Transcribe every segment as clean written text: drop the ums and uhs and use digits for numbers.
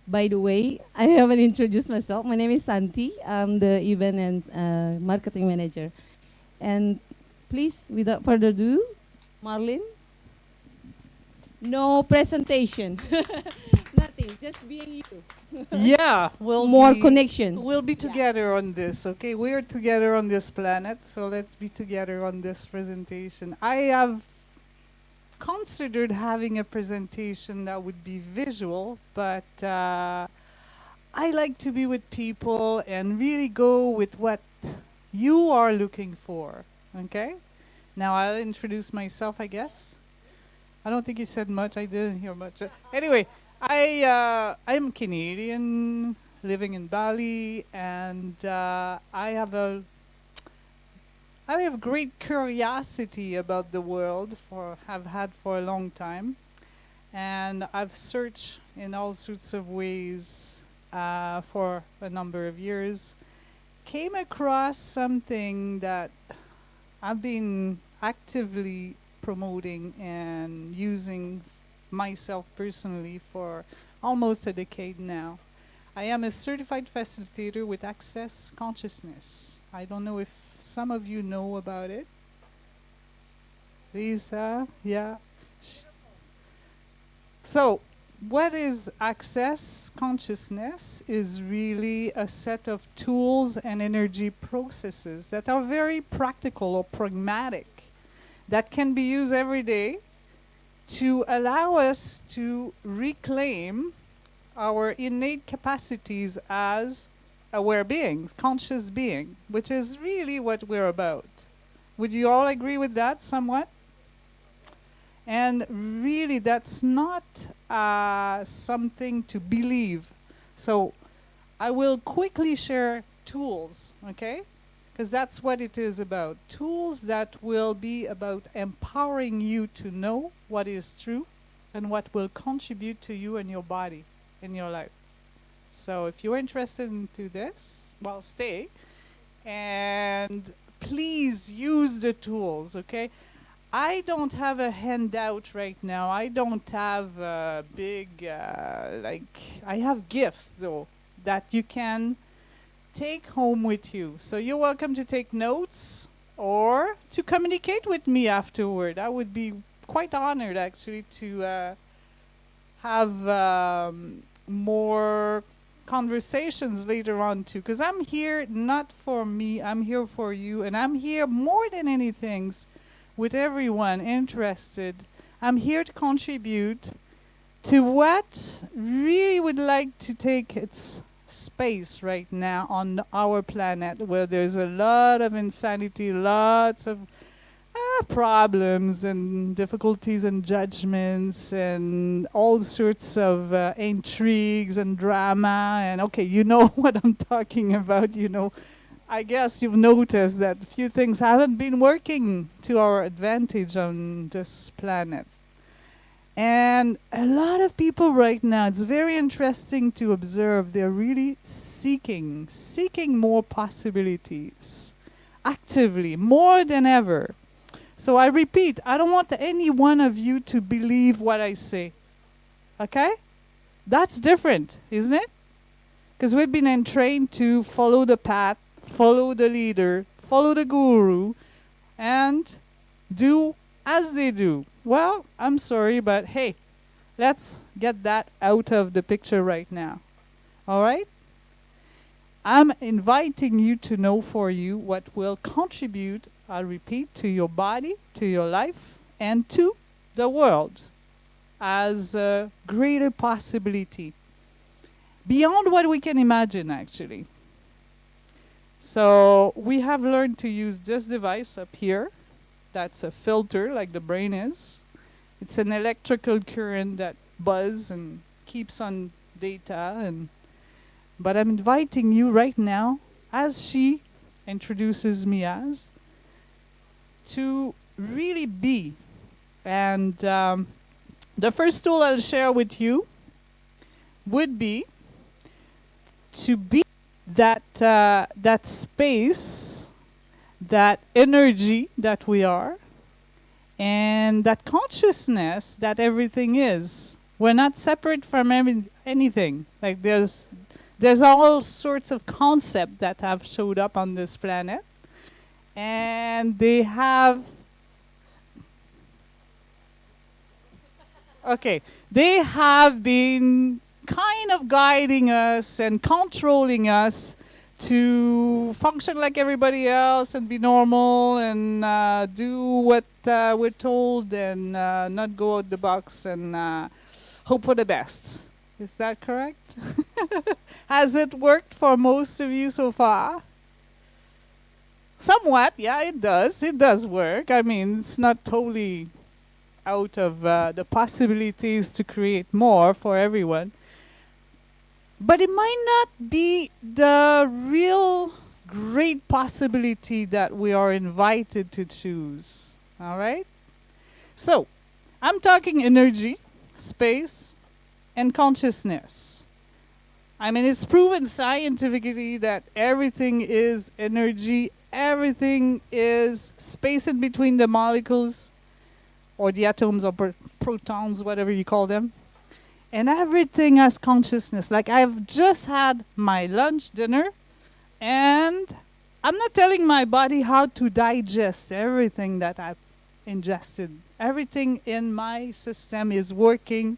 By the way, I haven't introduced myself. My name is Santi. I'm the event and marketing manager. And please, without further ado, Marlene, no presentation. Nothing, just being you. Yeah, More connection. we'll be together on this, okay? We're together on this planet, so let's be together on this presentation. I have considered having a presentation that would be visual, but I like to be with people and really go with what you are looking for, okay? Now I'll introduce myself, I guess. I don't think you said much. I didn't hear much. Anyway, I'm Canadian, living in Bali, and I have great curiosity about the world have had for a long time, and I've searched in all sorts of ways for a number of years. Came across something that I've been actively promoting and using myself personally for almost a decade now. I am a certified facilitator with Access Consciousness. I don't know if some of you know about it. Lisa, yeah. So, what is Access Consciousness is really a set of tools and energy processes that are very practical or pragmatic that can be used every day to allow us to reclaim our innate capacities as aware beings, conscious being, which is really what we're about. Would you all agree with that somewhat? And really, that's not something to believe. So I will quickly share tools, okay? Because that's what it is about. Tools that will be about empowering you to know what is true and what will contribute to you and your body in your life. So if you're interested into this, well, stay. And please use the tools, okay? I don't have a handout right now. I don't have a big, I have gifts though that you can take home with you. So you're welcome to take notes or to communicate with me afterward. I would be quite honored actually to have more conversations later on too, because I'm here not for me, I'm here for you, and I'm here more than anything with everyone interested. I'm here to contribute to what really would like to take its space right now on our planet, where there's a lot of insanity, lots of problems and difficulties and judgments and all sorts of intrigues and drama. And okay, you know what I'm talking about, you know. I guess you've noticed that a few things haven't been working to our advantage on this planet. And a lot of people right now, it's very interesting to observe, they're really seeking more possibilities, actively, more than ever. So I repeat, I don't want any one of you to believe what I say. Okay? That's different, isn't it? Because we've been entrained to follow the path, follow the leader, follow the guru, and do as they do. Well, I'm sorry, but hey, let's get that out of the picture right now. All right? I'm inviting you to know for you what will contribute, I'll repeat, to your body, to your life, and to the world as a greater possibility. Beyond what we can imagine, actually. So we have learned to use this device up here. That's a filter, like the brain is. It's an electrical current that buzzes and keeps on data. But I'm inviting you right now, as she introduces me as, to really be. And the first tool I'll share with you would be to be that space, that energy that we are, and that consciousness that everything is. We're not separate from anything. Like there's all sorts of concepts that have showed up on this planet, and they have okay, they have been kind of guiding us and controlling us to function like everybody else and be normal and do what we're told and not go out the box and hope for the best. Is that correct? Has it worked for most of you so far? Somewhat, yeah, it does. It does work. I mean, it's not totally out of the possibilities to create more for everyone. But it might not be the real great possibility that we are invited to choose. All right? So, I'm talking energy, space, and consciousness. I mean, it's proven scientifically that everything is energy, everything is space in between the molecules, or the atoms or protons, whatever you call them. And everything has consciousness. Like I've just had my lunch, dinner, and I'm not telling my body how to digest everything that I've ingested. Everything in my system is working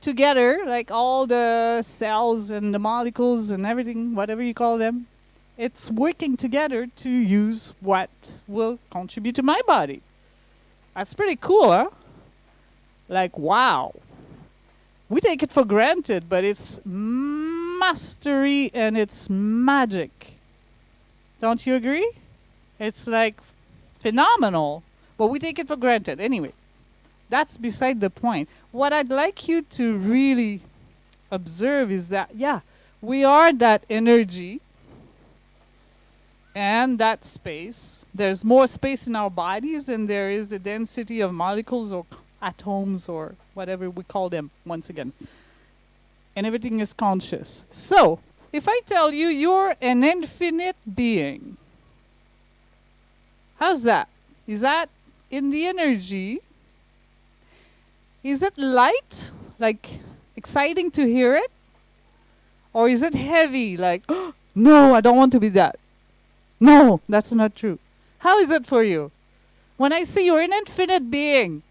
together, like all the cells and the molecules and everything, whatever you call them. It's working together to use what will contribute to my body. That's pretty cool, huh? Like, wow. We take it for granted, but it's mastery and it's magic. Don't you agree? It's like phenomenal, but we take it for granted. Anyway, that's beside the point. What I'd like you to really observe is that, yeah, we are that energy and that space. There's more space in our bodies than there is the density of molecules or atoms or whatever we call them, once again. And everything is conscious. So, if I tell you you're an infinite being, how's that? Is that in the energy? Is it light, like exciting to hear it? Or is it heavy, like, oh, no, I don't want to be that? No, that's not true. How is it for you? When I say you're an infinite being,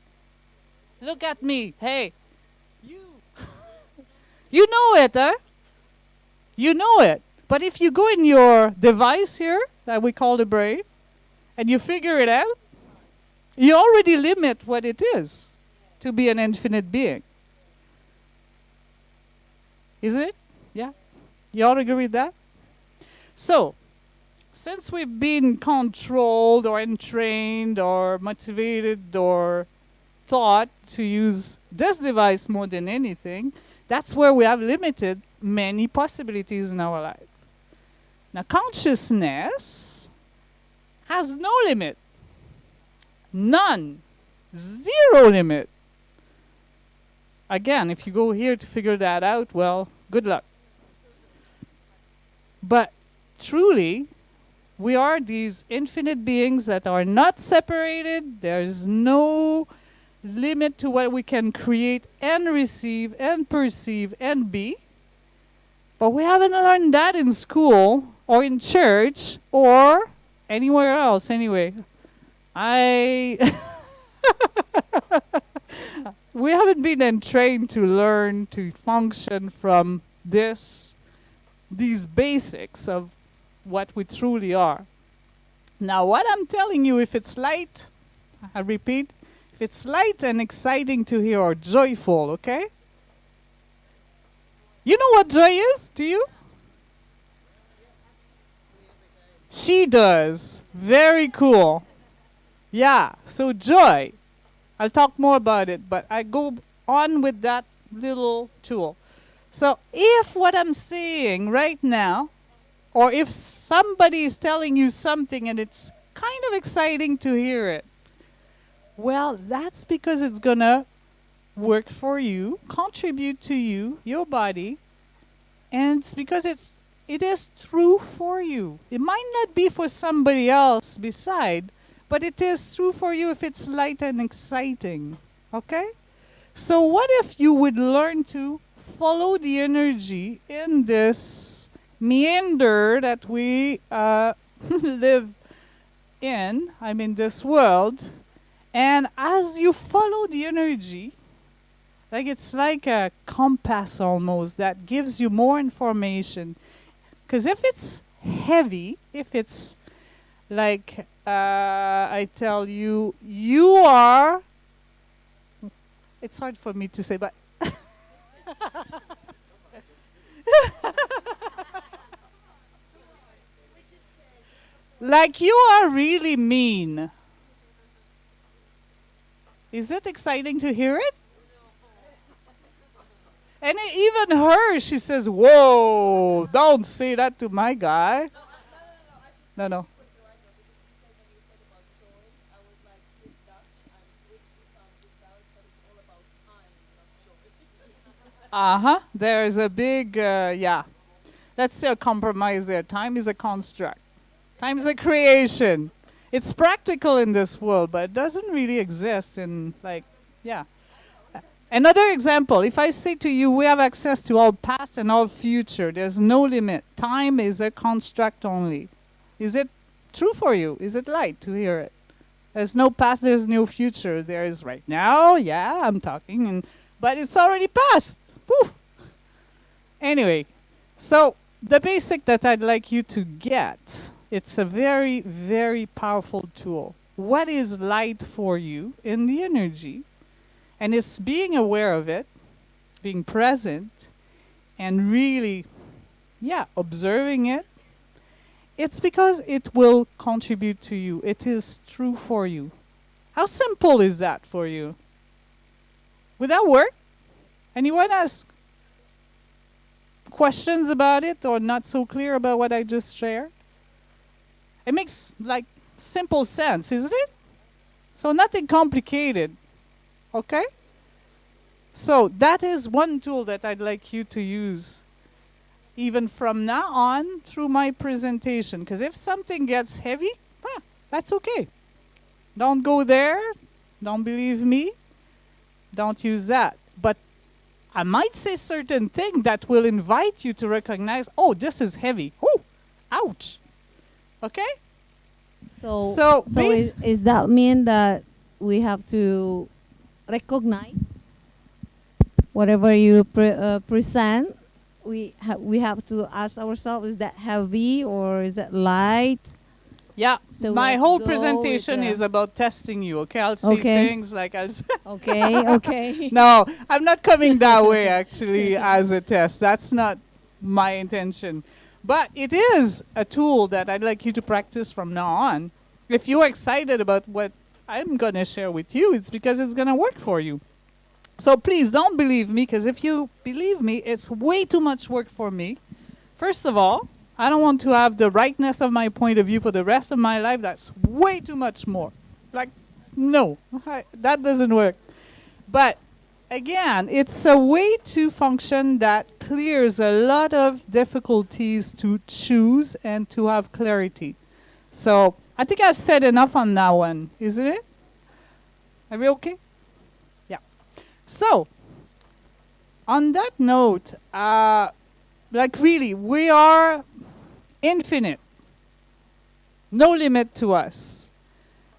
look at me. Hey, you. You know it, huh? You know it. But if you go in your device here, that we call the brain, and you figure it out, you already limit what it is to be an infinite being. Isn't it? Yeah? You all agree with that? So, since we've been controlled or entrained or motivated or thought to use this device more than anything, that's where we have limited many possibilities in our life. Now, consciousness has no limit. None. Zero limit. Again, if you go here to figure that out, well, good luck. But truly, we are these infinite beings that are not separated. There's no limit to what we can create and receive and perceive and be. But we haven't learned that in school or in church or anywhere else anyway. We haven't been trained to learn to function from these basics of what we truly are. Now, what I'm telling you, if it's light, I repeat, if it's light and exciting to hear or joyful, okay? You know what joy is? Do you? She does. Very cool. Yeah, so joy. I'll talk more about it, but I go on with that little tool. So if what I'm saying right now, or if somebody is telling you something and it's kind of exciting to hear it, well, that's because it's going to work for you, contribute to you, your body, and it's because it is true for you. It might not be for somebody else beside, but it is true for you if it's light and exciting. Okay? So what if you would learn to follow the energy in this meander that we live in, I mean this world, and as you follow the energy, like it's like a compass almost that gives you more information. Because if it's heavy, if it's like I tell you, you are, it's hard for me to say, but like you are really mean. Is it exciting to hear it? And even her, she says, "Whoa, don't say that to my guy." No, no. Uh-huh. There's a big, yeah. Let's say a compromise there. Time is a construct. Time is a creation. It's practical in this world, but it doesn't really exist in, like, yeah. Another example, if I say to you, we have access to all past and all future, there's no limit. Time is a construct only. Is it true for you? Is it light to hear it? There's no past, there's no future. There is right now, yeah, I'm talking, but it's already past. Woo! Anyway, so the basic that I'd like you to get, it's a very, very powerful tool. What is light for you in the energy? And it's being aware of it, being present, and really, yeah, observing it. It's because it will contribute to you. It is true for you. How simple is that for you? Would that work? Anyone has questions about it or not so clear about what I just shared? It makes like simple sense, isn't it? So nothing complicated. Okay? So that is one tool that I'd like you to use even from now on through my presentation. Because if something gets heavy, that's okay. Don't go there. Don't believe me. Don't use that. But I might say certain thing that will invite you to recognize, oh, this is heavy. Oh, ouch. Okay? So is that mean that we have to recognize whatever you present? We have to ask ourselves: is that heavy or is that light? Yeah. So my whole presentation is about testing you. Okay, I'll say things like I'll. Okay. No, I'm not coming that way. Actually, as a test, that's not my intention. But it is a tool that I'd like you to practice from now on. If you're excited about what I'm going to share with you, it's because it's going to work for you. So please don't believe me, because if you believe me, it's way too much work for me. First of all, I don't want to have the rightness of my point of view for the rest of my life. That's way too much more. Like, no, that doesn't work. But again, it's a way to function that clears a lot of difficulties to choose and to have clarity. So I think I've said enough on that one, isn't it? Are we okay? Yeah. So, on that note, like really, we are infinite. No limit to us.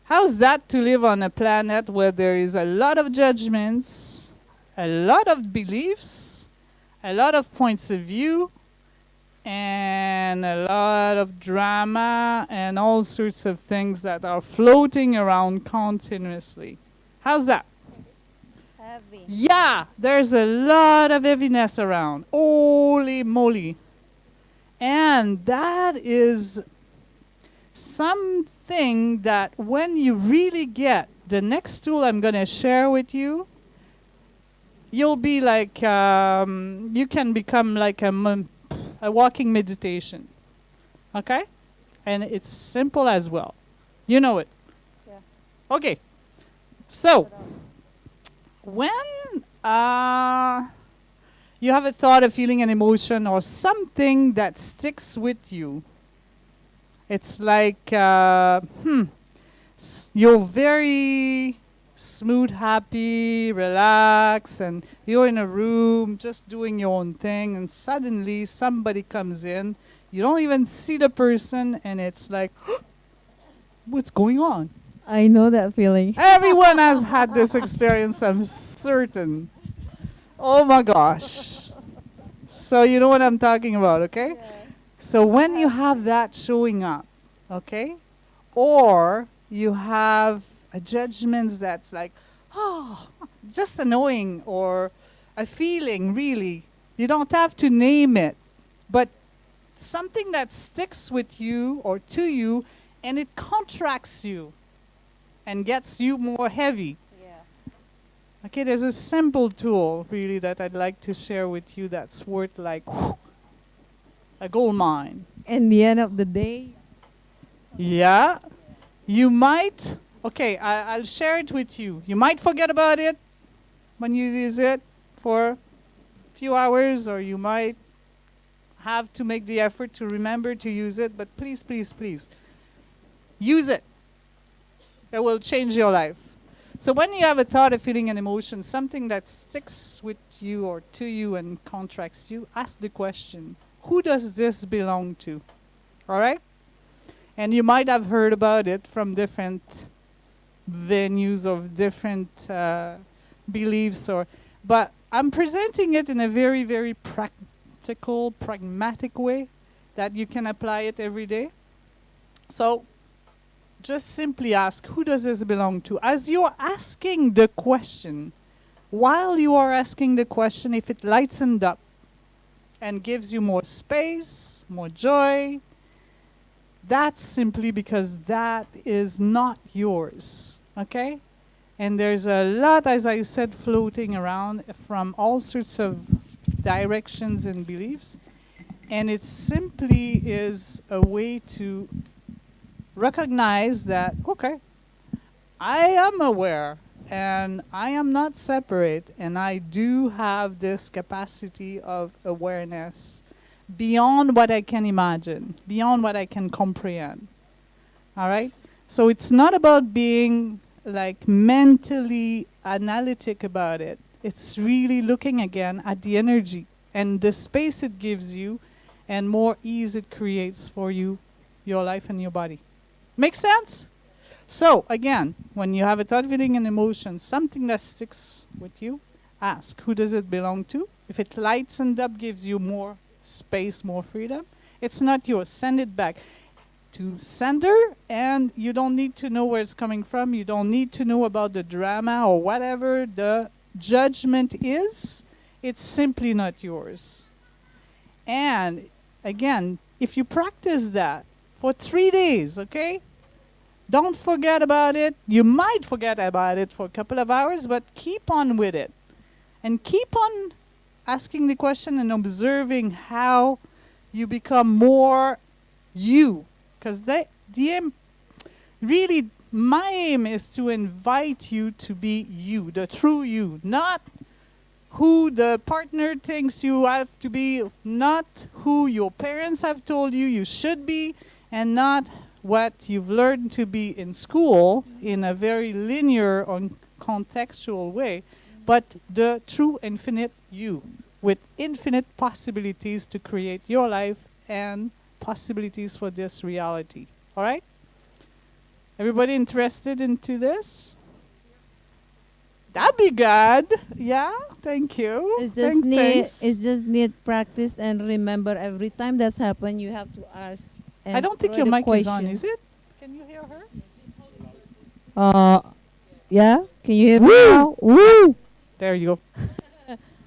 How's that to live on a planet where there is a lot of judgments, a lot of beliefs, a lot of points of view, and a lot of drama and all sorts of things that are floating around continuously? How's that? Heavy. Yeah, there's a lot of heaviness around. Holy moly. And that is something that when you really get the next tool I'm going to share with you, you'll be like, you can become like a walking meditation. Okay? And it's simple as well. You know it. Yeah. Okay. So, when you have a thought, a feeling, an emotion, or something that sticks with you, it's like you're very smooth, happy, relax, and you're in a room just doing your own thing, and suddenly somebody comes in. You don't even see the person, and it's like, what's going on? I know that feeling. Everyone has had this experience, I'm certain. Oh my gosh. So you know what I'm talking about, okay? So when you have that showing up, okay? Or you have a judgment that's like, oh, just annoying, or a feeling, really. You don't have to name it, but something that sticks with you or to you, and it contracts you and gets you more heavy. Okay, there's a simple tool, really, that I'd like to share with you that's worth like a gold mine. In the end of the day. Yeah. You might, okay, I'll share it with you. You might forget about it when you use it for a few hours, or you might have to make the effort to remember to use it, but please, please, please, use it. It will change your life. So when you have a thought, a feeling, an emotion, something that sticks with you or to you and contracts you, ask the question, who does this belong to? All right? And you might have heard about it from different venues of different beliefs, but I'm presenting it in a very, very practical, pragmatic way that you can apply it every day. So just simply ask, who does this belong to? As you're asking the question, while you are asking the question, if it lightened up and gives you more space, more joy, that's simply because that is not yours, okay? And there's a lot, as I said, floating around from all sorts of directions and beliefs. And it simply is a way to recognize that, okay, I am aware and I am not separate, and I do have this capacity of awareness beyond what I can imagine, beyond what I can comprehend. All right? So it's not about being like mentally analytic about it. It's really looking again at the energy and the space it gives you and more ease it creates for you, your life and your body. Make sense? So again, when you have a thought, feeling, and emotion, something that sticks with you, ask, who does it belong to? If it lightens up, gives you more space, more freedom, it's not yours. Send it back to sender, and you don't need to know where it's coming from. You don't need to know about the drama or whatever the judgment is. It's simply not yours. And again, if you practice that for 3 days, okay? Don't forget about it. You might forget about it for a couple of hours, but keep on with it. And keep on asking the question and observing how you become more you. Because really, my aim is to invite you to be you, the true you, not who the partner thinks you have to be, not who your parents have told you you should be, and not what you've learned to be in school in a very linear or contextual way, but the true infinite you, with infinite possibilities to create your life and possibilities for this reality. All right? Everybody interested into this? That'd be good. Yeah, thank you. It's just need practice and remember every time that's happened, you have to ask. I don't think your mic is on, is it? Can you hear her? Yeah. Can you hear me now? Woo! There you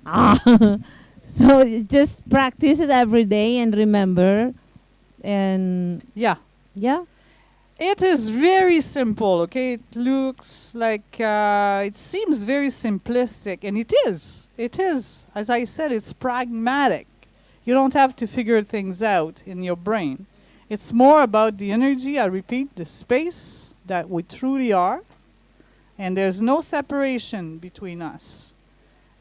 go. So just practice it every day and remember. And yeah. It is very simple, okay? It looks like, it seems very simplistic, and it is. It is. As I said, it's pragmatic. You don't have to figure things out in your brain. It's more about the energy, I repeat, the space that we truly are, and there's no separation between us.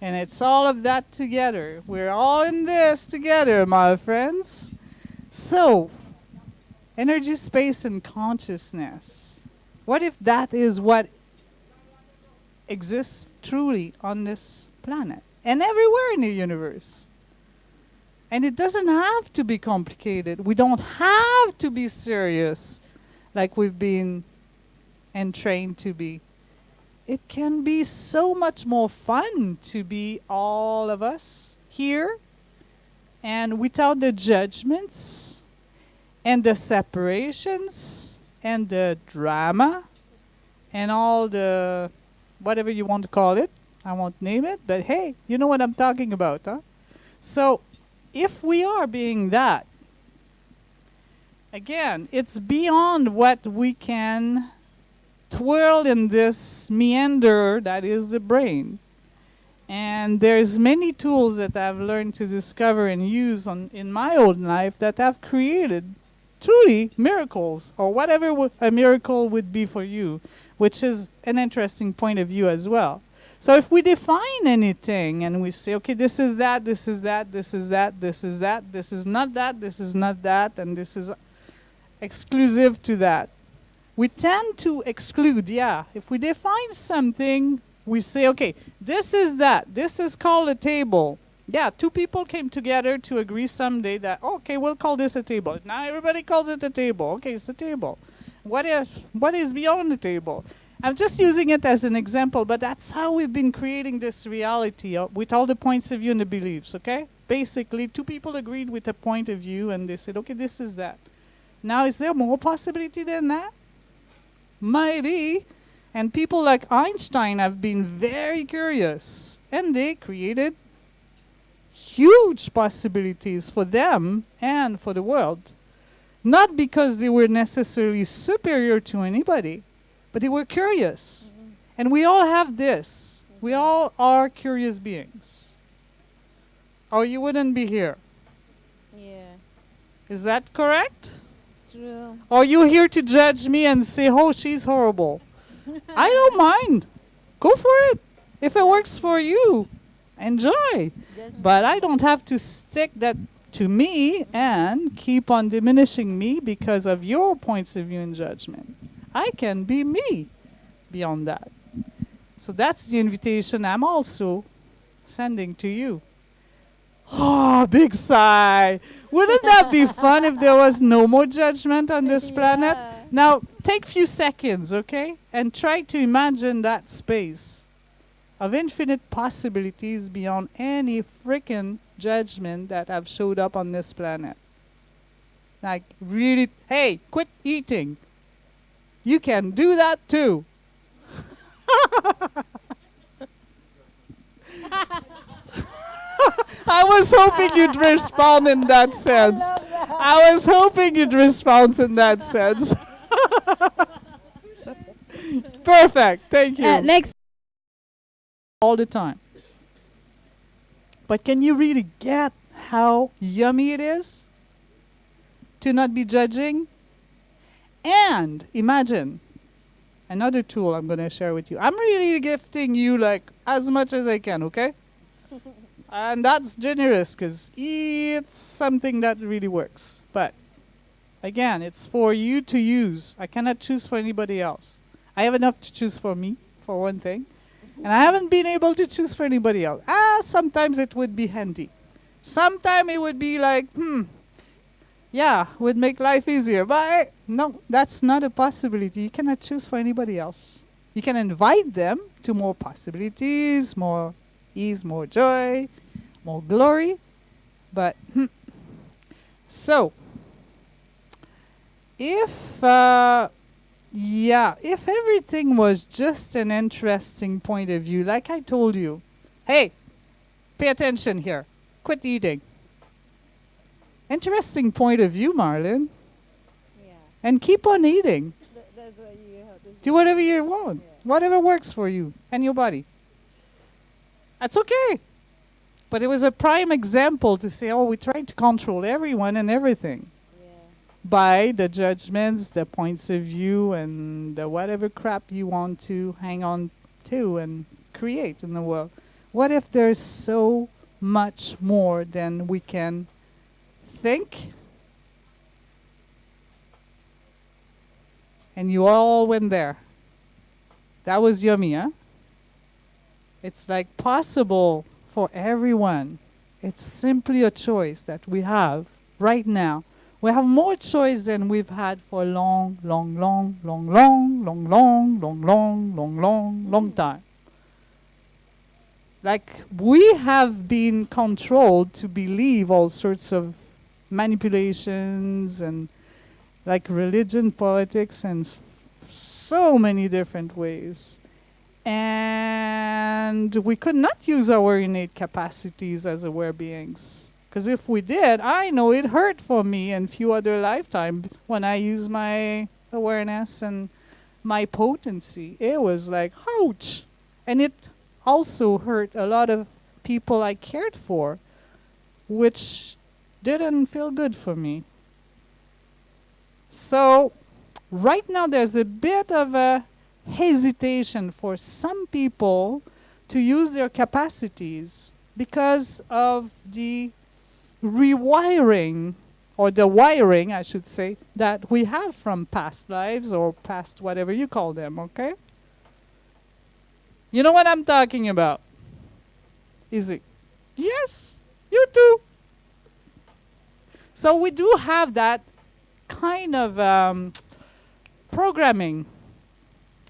And it's all of that together. We're all in this together, my friends. So, energy, space, and consciousness. What if that is what exists truly on this planet and everywhere in the universe. And it doesn't have to be complicated. We don't have to be serious like we've been and trained to be. It can be so much more fun to be all of us here and without the judgments and the separations and the drama and all the whatever you want to call it. I won't name it, but hey, you know what I'm talking about, huh? So if we are being that, again, it's beyond what we can twirl in this meander that is the brain. And there's many tools that I've learned to discover and use in my own life that have created truly miracles, or whatever a miracle would be for you, which is an interesting point of view as well. So if we define anything and we say, okay, this is that, this is that, this is that, this is that, this is not that, this is not that, and this is exclusive to that, we tend to exclude, yeah. If we define something, we say, okay, this is that. This is called a table. Yeah, two people came together to agree someday that, okay, we'll call this a table. Now everybody calls it a table. Okay, it's a table. What is beyond the table? I'm just using it as an example, but that's how we've been creating this reality with all the points of view and the beliefs, okay? Basically, two people agreed with a point of view and they said, okay, this is that. Now, is there more possibility than that? Maybe. And people like Einstein have been very curious, and they created huge possibilities for them and for the world. Not because they were necessarily superior to anybody, but they were curious. Mm-hmm. And we all have this. Mm-hmm. We all are curious beings. Or you wouldn't be here. Yeah. Is that correct? True. Or are you here to judge me and say, oh, she's horrible? I don't mind. Go for it. If it works for you, enjoy. But I don't have to stick that to me and keep on diminishing me because of your points of view and judgment. I can be me beyond that. So that's the invitation I'm also sending to you. Oh, big sigh. Wouldn't that be fun if there was no more judgment on this planet? Now, take a few seconds, okay? And try to imagine that space of infinite possibilities beyond any freaking judgment that have showed up on this planet. Like, really, hey, quit eating. You can do that too. I was hoping you'd respond in that sense. I was hoping you'd respond in that sense. Perfect. Thank you. Next. All the time. But can you really get how yummy it is to not be judging? And imagine another tool I'm going to share with you. I'm really gifting you like as much as I can, okay? And that's generous because it's something that really works. But again, it's for you to use. I cannot choose for anybody else. I have enough to choose for me, for one thing. And I haven't been able to choose for anybody else. Sometimes it would be handy. Sometimes it would be like, yeah, would make life easier. But no, that's not a possibility. You cannot choose for anybody else. You can invite them to more possibilities, more ease, more joy, more glory. But, so, if everything was just an interesting point of view, like I told you, hey, pay attention here. Quit eating. Interesting point of view, Marlon. Yeah. And keep on eating. That's what you have to do. Do whatever you want. Yeah. Whatever works for you and your body. That's okay. But it was a prime example to say, oh, we try to control everyone and everything. By the judgments, the points of view, and the whatever crap you want to hang on to and create in the world. What if there's so much more than we can think? And you all went there. That was yummy, huh? It's like possible for everyone. It's simply a choice that we have right now. We have more choice than we've had for a long, long, long, long, long, long, long, long, long, long, long, long time. Like, we have been controlled to believe all sorts of manipulations and like religion, politics, and so many different ways. And we could not use our innate capacities as aware beings. Because if we did, I know it hurt for me and few other lifetimes when I use my awareness and my potency. It was like, ouch! And it also hurt a lot of people I cared for, which didn't feel good for me. So, right now there's a bit of a hesitation for some people to use their capacities because of the rewiring, or the wiring, I should say, that we have from past lives or past whatever you call them, okay? You know what I'm talking about? Is it? Yes, you do. So we do have that kind of programming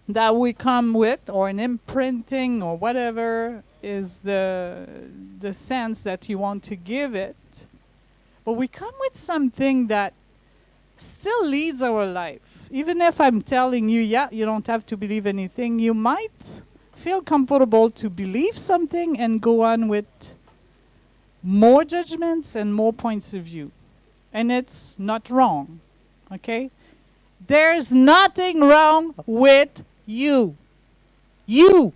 that we come with, or an imprinting, or whatever is the sense that you want to give it. But we come with something that still leads our life. Even if I'm telling you, yeah, you don't have to believe anything, you might feel comfortable to believe something and go on with more judgments and more points of view. And it's not wrong, okay? There's nothing wrong with you. You.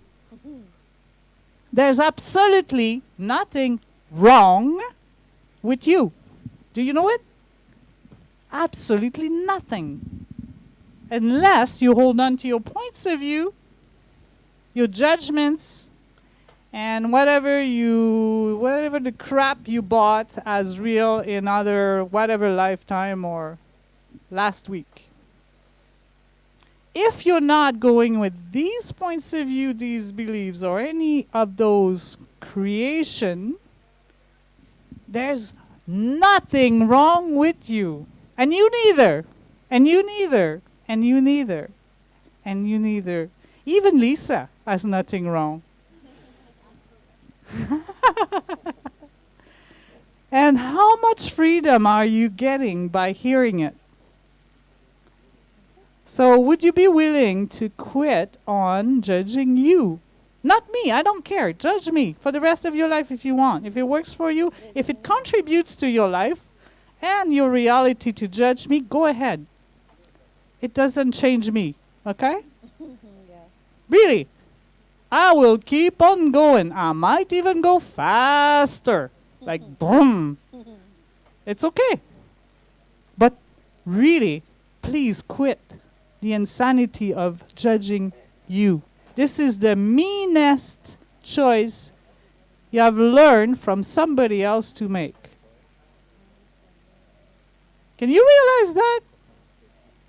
There's absolutely nothing wrong with you. Do you know it? Absolutely nothing. Unless you hold on to your points of view, your judgments, and whatever the crap you bought as real in other whatever lifetime or last week. If you're not going with these points of view, these beliefs, or any of those creation, there's nothing wrong with you. And you neither. And you neither. And you neither. And you neither. Even Lisa has nothing wrong. And how much freedom are you getting by hearing it? So would you be willing to quit on judging you? Not me, I don't care. Judge me for the rest of your life if you want. If it works for you, if it contributes to your life and your reality to judge me, go ahead. It doesn't change me, okay? Yeah. Really, I will keep on going. I might even go faster. Like, boom. It's okay. But really, please quit the insanity of judging you. This is the meanest choice you have learned from somebody else to make. Can you realize that?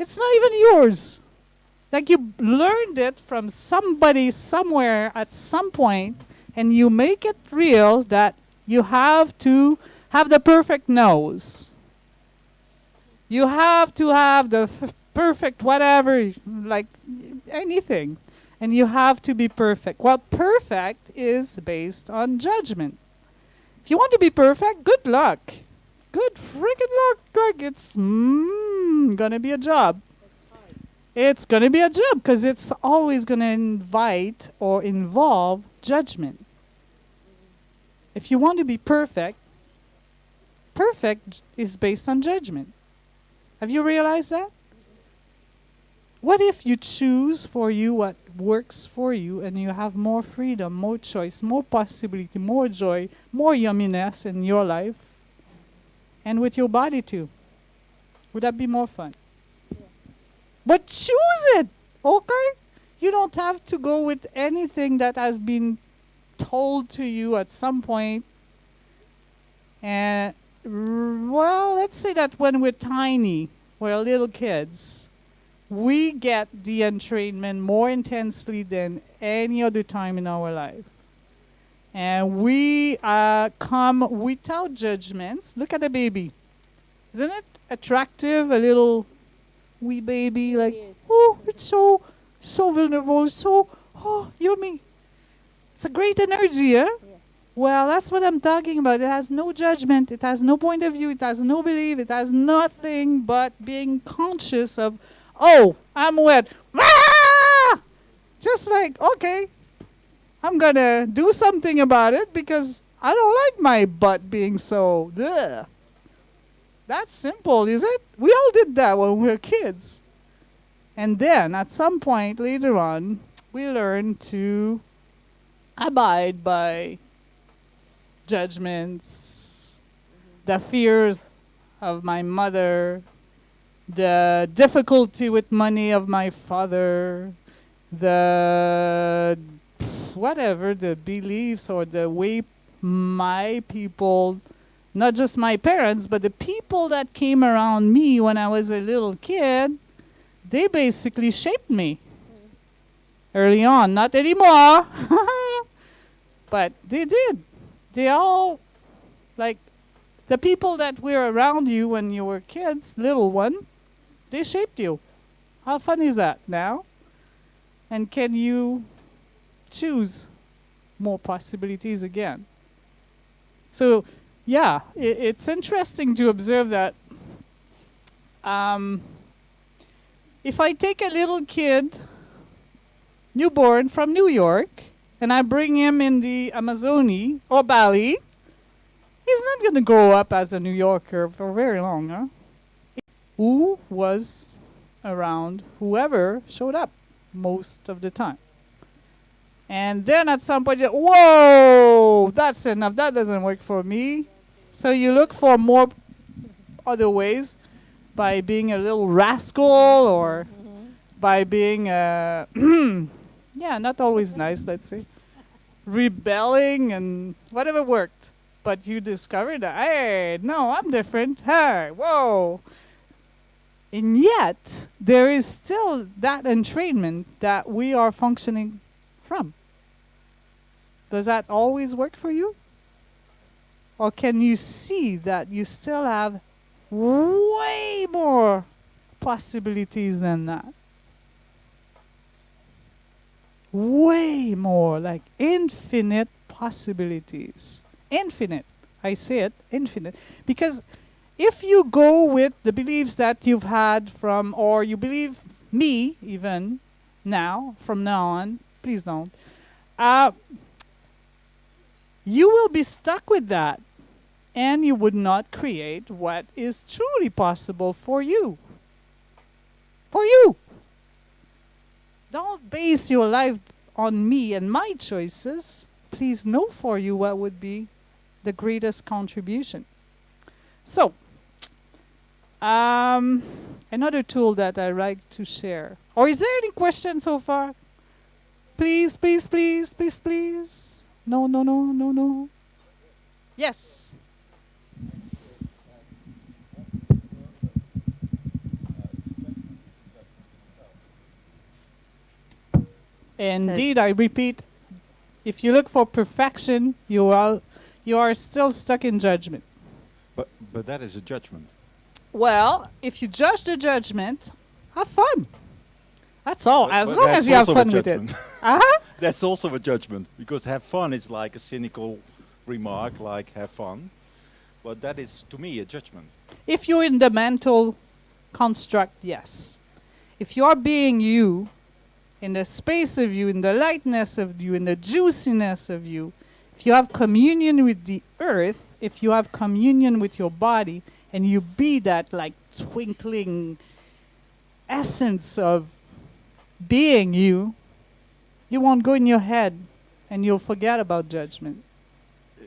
It's not even yours. Like, you learned it from somebody somewhere at some point, and you make it real that you have to have the perfect nose. You have to have the perfect whatever, like anything. And you have to be perfect. Well, perfect is based on judgment. If you want to be perfect, good luck. Good freaking luck. Like, it's gonna be a job. It's gonna be a job because it's always gonna invite or involve judgment. If you want to be perfect, perfect is based on judgment. Have you realized that? What if you choose for you what works for you, and you have more freedom, more choice, more possibility, more joy, more yumminess in your life, and with your body too? Would that be more fun? Yeah. But choose it, okay? You don't have to go with anything that has been told to you at some point. And well, let's say that when we're tiny, we're little kids, we get the entrainment more intensely than any other time in our life. And we come without judgments. Look at the baby. Isn't it attractive? A little wee baby, like, Yes. oh, it's so vulnerable, so, oh, yummy. It's a great energy, eh? Yeah. Well, that's what I'm talking about. It has no judgment. It has no point of view. It has no belief. It has nothing but being conscious of, oh, I'm wet. Ah! Just like, okay, I'm going to do something about it because I don't like my butt being so, ugh. That's simple, is it? We all did that when we were kids. And then at some point later on, we learn to abide by judgments, the fears of my mother, the difficulty with money of my father, the whatever, the beliefs or the way my people, not just my parents, but the people that came around me when I was a little kid, they basically shaped me early on. Not anymore, but they did. They all, like, the people that were around you when you were kids, little one, they shaped you. How fun is that now? And can you choose more possibilities again? So, yeah, it's interesting to observe that if I take a little kid, newborn from New York, and I bring him in the Amazonie or Bali, he's not going to grow up as a New Yorker for very long. Huh? Who was around whoever showed up most of the time. And then at some point, whoa, that's enough. That doesn't work for me. So you look for more other ways by being a little rascal or by being, yeah, not always nice, let's say, rebelling and whatever worked. But you discovered that, hey, no, I'm different. Hey, whoa. And yet, there is still that entrainment that we are functioning from. Does that always work for you? Or can you see that you still have way more possibilities than that? Way more, like infinite possibilities. Infinite. I say it, infinite. Because if you go with the beliefs that you've had from, or you believe me even now, from now on, please don't, you will be stuck with that. And you would not create what is truly possible for you. For you. Don't base your life on me and my choices. Please know for you what would be the greatest contribution. So, another tool that I like to share. Or is there any question so far? Please, please, please, please, please. No, no, no, no, no. Yes. Indeed, I repeat, if you look for perfection, you are still stuck in judgment. But that is a judgment. Well, if you judge the judgment, have fun. That's all. But- as but long that's as you have also a fun with it. judgment. Uh-huh. That's also a judgment, because have fun is like a cynical remark, like have fun. But that is, to me, a judgment. If you're in the mental construct, yes. If you are being you, in the space of you, in the lightness of you, in the juiciness of you, if you have communion with the earth, if you have communion with your body, and you be that like twinkling essence of being you, you won't go in your head and you'll forget about judgment.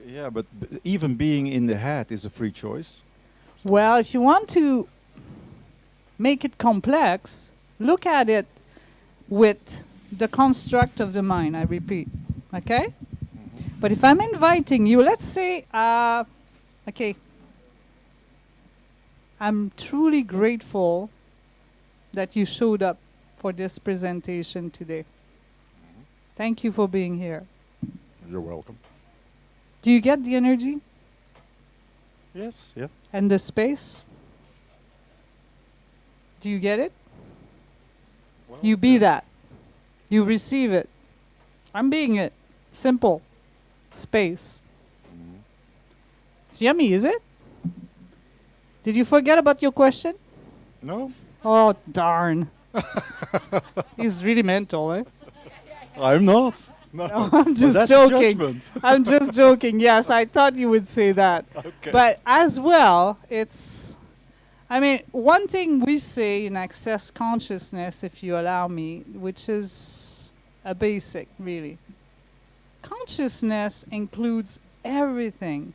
Yeah, but even being in the head is a free choice. Well, if you want to make it complex, look at it with the construct of the mind, I repeat. Okay? But if I'm inviting you, let's say, okay, I'm truly grateful that you showed up for this presentation today. Thank you for being here. You're welcome. Do you get the energy? Yes, yeah. And the space? Do you get it? Well, You be that. You receive it. I'm being it. Simple. Space. It's yummy, is it? Did you forget about your question? No, Oh, darn. He's really mental, eh? I'm not. No, I'm But just that's a joking. judgment. I'm just joking. Yes, I thought you would say that. Okay. But as well, it's, I mean, one thing we say in Access Consciousness, if you allow me, which is a basic, really. Consciousness includes everything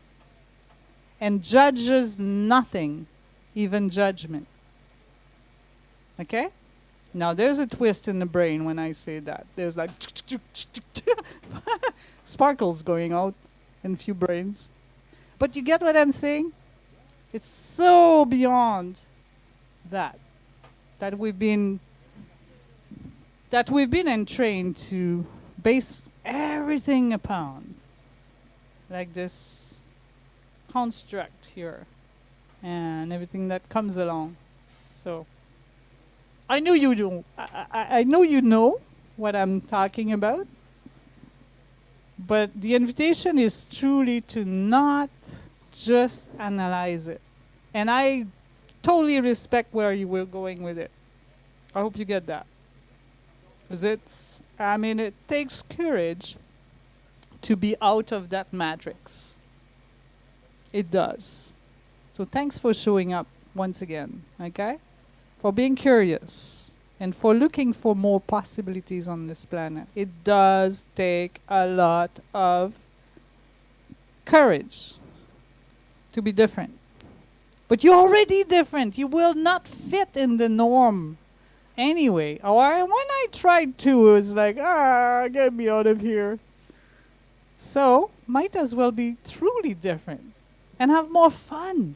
and judges nothing, even judgment. Okay? Now, there's a twist in the brain when I say that. There's like sparkles going out in a few brains. But you get what I'm saying? It's so beyond that we've been entrained to base everything upon, like this construct here and everything that comes along. So I know you do. I know you know what I'm talking about. But the invitation is truly to not just analyze it. And I totally respect where you were going with it. I hope you get that. 'Cause it takes courage to be out of that matrix. It does. So thanks for showing up once again, okay? For being curious and for looking for more possibilities on this planet. It does take a lot of courage to be different. But you're already different. You will not fit in the norm anyway. When I tried to, it was like, get me out of here. So, might as well be truly different and have more fun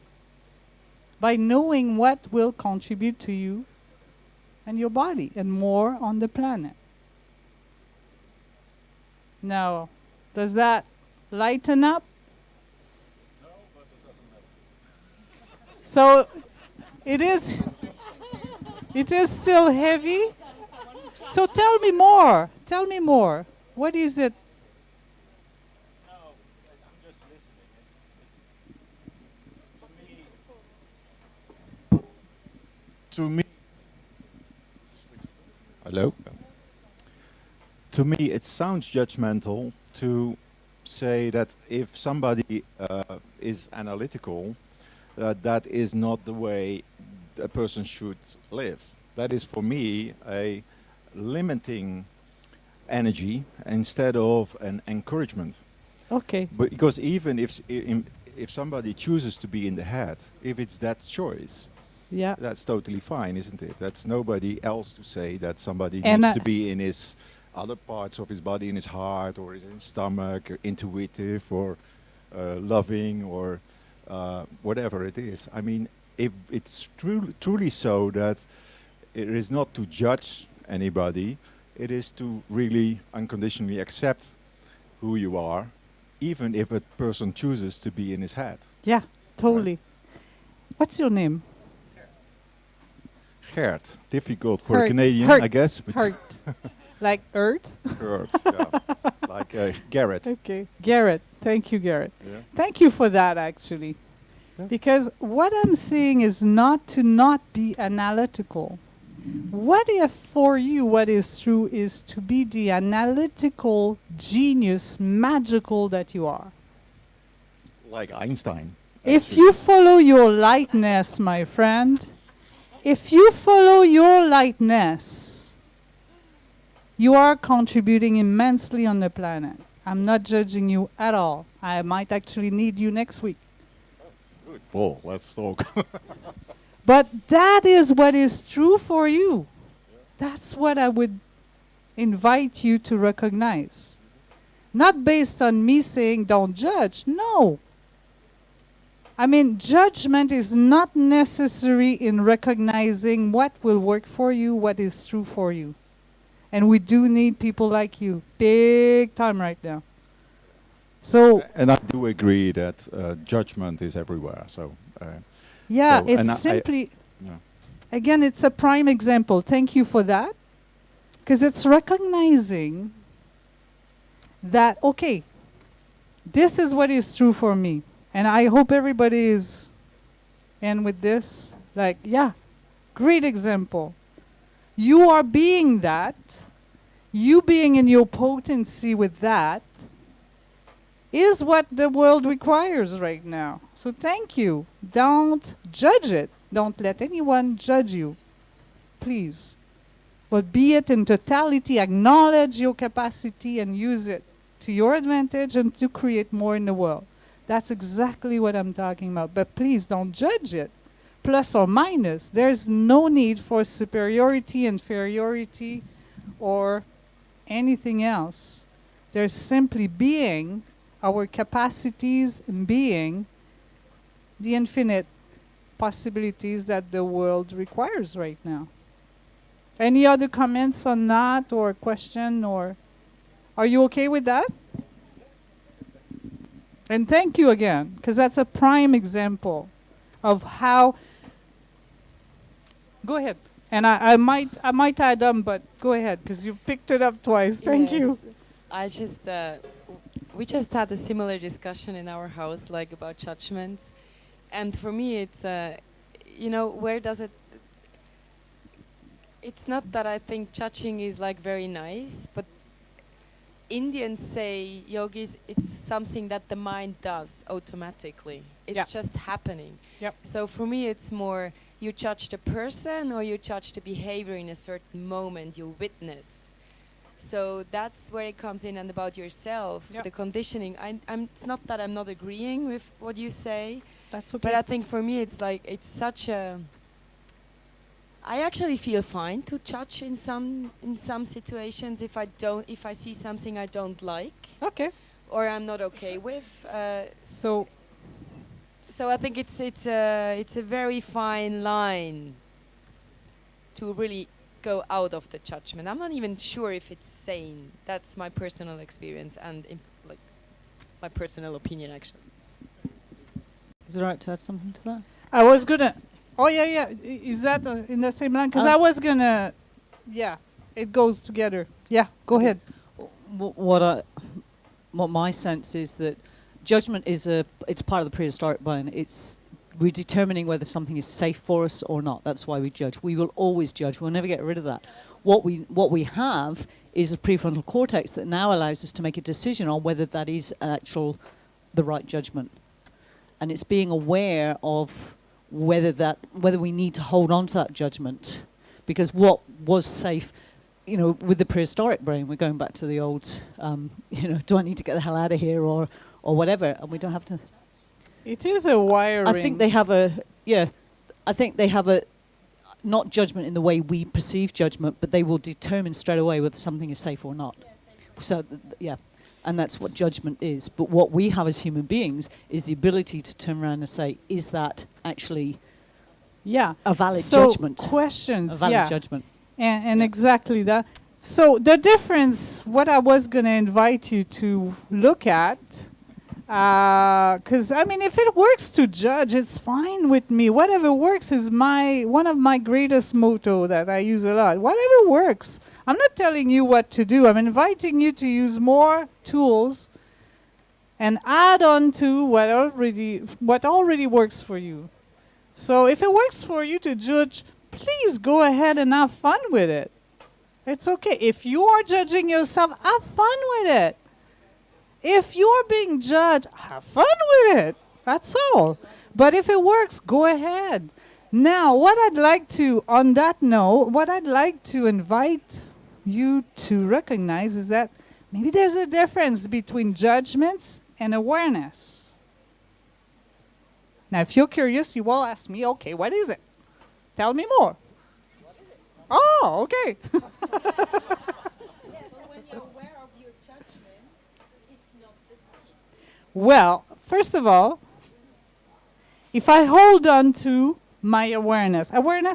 by knowing what will contribute to you and your body and more on the planet. Now, does that lighten up? No, but it doesn't matter. So, it is still heavy. So tell me more. Tell me more. What is it? No, I'm just listening. To me. Hello. To me, it sounds judgmental to say that if somebody is analytical, that is not the way a person should live. That is for me a limiting energy instead of an encouragement. Okay. But because even if somebody chooses to be in the head, if it's that choice, Yeah. that's totally fine, isn't it? That's nobody else to say that somebody And needs to be in his other parts of his body, in his heart or in his stomach, or intuitive or loving or whatever it is. I mean, if it's truly so that it is not to judge anybody, it is to really unconditionally accept who you are, even if a person chooses to be in his head. Yeah, totally. What's your name? Gert. Difficult for a Gert. Canadian, Gert. I guess. But Hurt. Like Earth? Gert, yeah. Like Garrett. Okay. Garrett. Thank you, Garrett. Yeah. Thank you for that, actually. Yeah. Because what I'm saying is not to not be analytical. What if for you what is true is to be the analytical genius, magical that you are? Like Einstein. If actually. you follow your lightness, my friend, if you follow your lightness, you are contributing immensely on the planet. I'm not judging you at all. I might actually need you next week. Good. Paul, let's talk. But that is what is true for you. That's what I would invite you to recognize. Not based on me saying don't judge. No. I mean, judgment is not necessary in recognizing what will work for you, what is true for you. And we do need people like you, big time right now. So And I do agree that judgment is everywhere. So yeah, so- and it's I- simply, yeah. again, it's a prime example. Thank you for that. Because it's recognizing that, okay, this is what is true for me. And I hope everybody is, and with this, like, yeah, great example. You are being that, you being in your potency with that, is what the world requires right now. So thank you. Don't judge it. Don't let anyone judge you. Please. But be it in totality, acknowledge your capacity and use it to your advantage and to create more in the world. That's exactly what I'm talking about. But please don't judge it. Plus or minus. There's no need for superiority, inferiority, or anything else. There's simply being our capacities in being the infinite possibilities that the world requires right now. Any other comments on that or question, or are you okay with that? And thank you again, because that's a prime example of how. Go ahead. And I might add but go ahead, because you've picked it up twice. Thank you. I just we just had a similar discussion in our house, like about judgment, and for me, it's you know, where does it? It's not that I think judging is like very nice, but Indians say, yogis, it's something that the mind does automatically. It's just happening. Yep. So for me, it's more you judge the person or you judge the behavior in a certain moment you witness. So that's where it comes in, and about yourself, the conditioning. It's not that I'm not agreeing with what you say, That's okay. but I think for me it's like it's such a. I actually feel fine to judge in some situations if I see something I don't like. Okay. Or I'm not okay with. So I think it's a very fine line to really go out of the judgment. I'm not even sure if it's sane. That's my personal experience and like my personal opinion, actually. Is it right to add something to that? I was gonna. Oh yeah. Is that in the same line? Because I was gonna. Yeah, it goes together. Yeah, go ahead. What my sense is that judgment is it's part of the prehistoric brain. We're determining whether something is safe for us or not. That's why we judge. We will always judge. We'll never get rid of that. What we have is a prefrontal cortex that now allows us to make a decision on whether that is the right judgment. And it's being aware of whether we need to hold on to that judgment. Because what was safe, with the prehistoric brain, we're going back to the old, do I need to get the hell out of here or whatever, and we don't have to. It is a wiring. I think they have a not judgment in the way we perceive judgment, but they will determine straight away whether something is safe or not. So, and that's what judgment is. But what we have as human beings is the ability to turn around and say, is that actually a valid judgment? Questions, a valid judgment. And exactly that. So the difference, what I was going to invite you to look at, because if it works to judge, it's fine with me. Whatever works is one of my greatest motto that I use a lot. Whatever works. I'm not telling you what to do. I'm inviting you to use more tools and add on to what already works for you. So if it works for you to judge, please go ahead and have fun with it. It's okay. If you are judging yourself, have fun with it. If you're being judged, have fun with it. That's all. But if it works, go ahead. Now, on that note, what I'd like to invite you to recognize is that maybe there's a difference between judgments and awareness. Now, if you're curious, you will ask me, okay, what is it? Tell me more. What is it? Oh, okay. Well, first of all, if I hold on to my awareness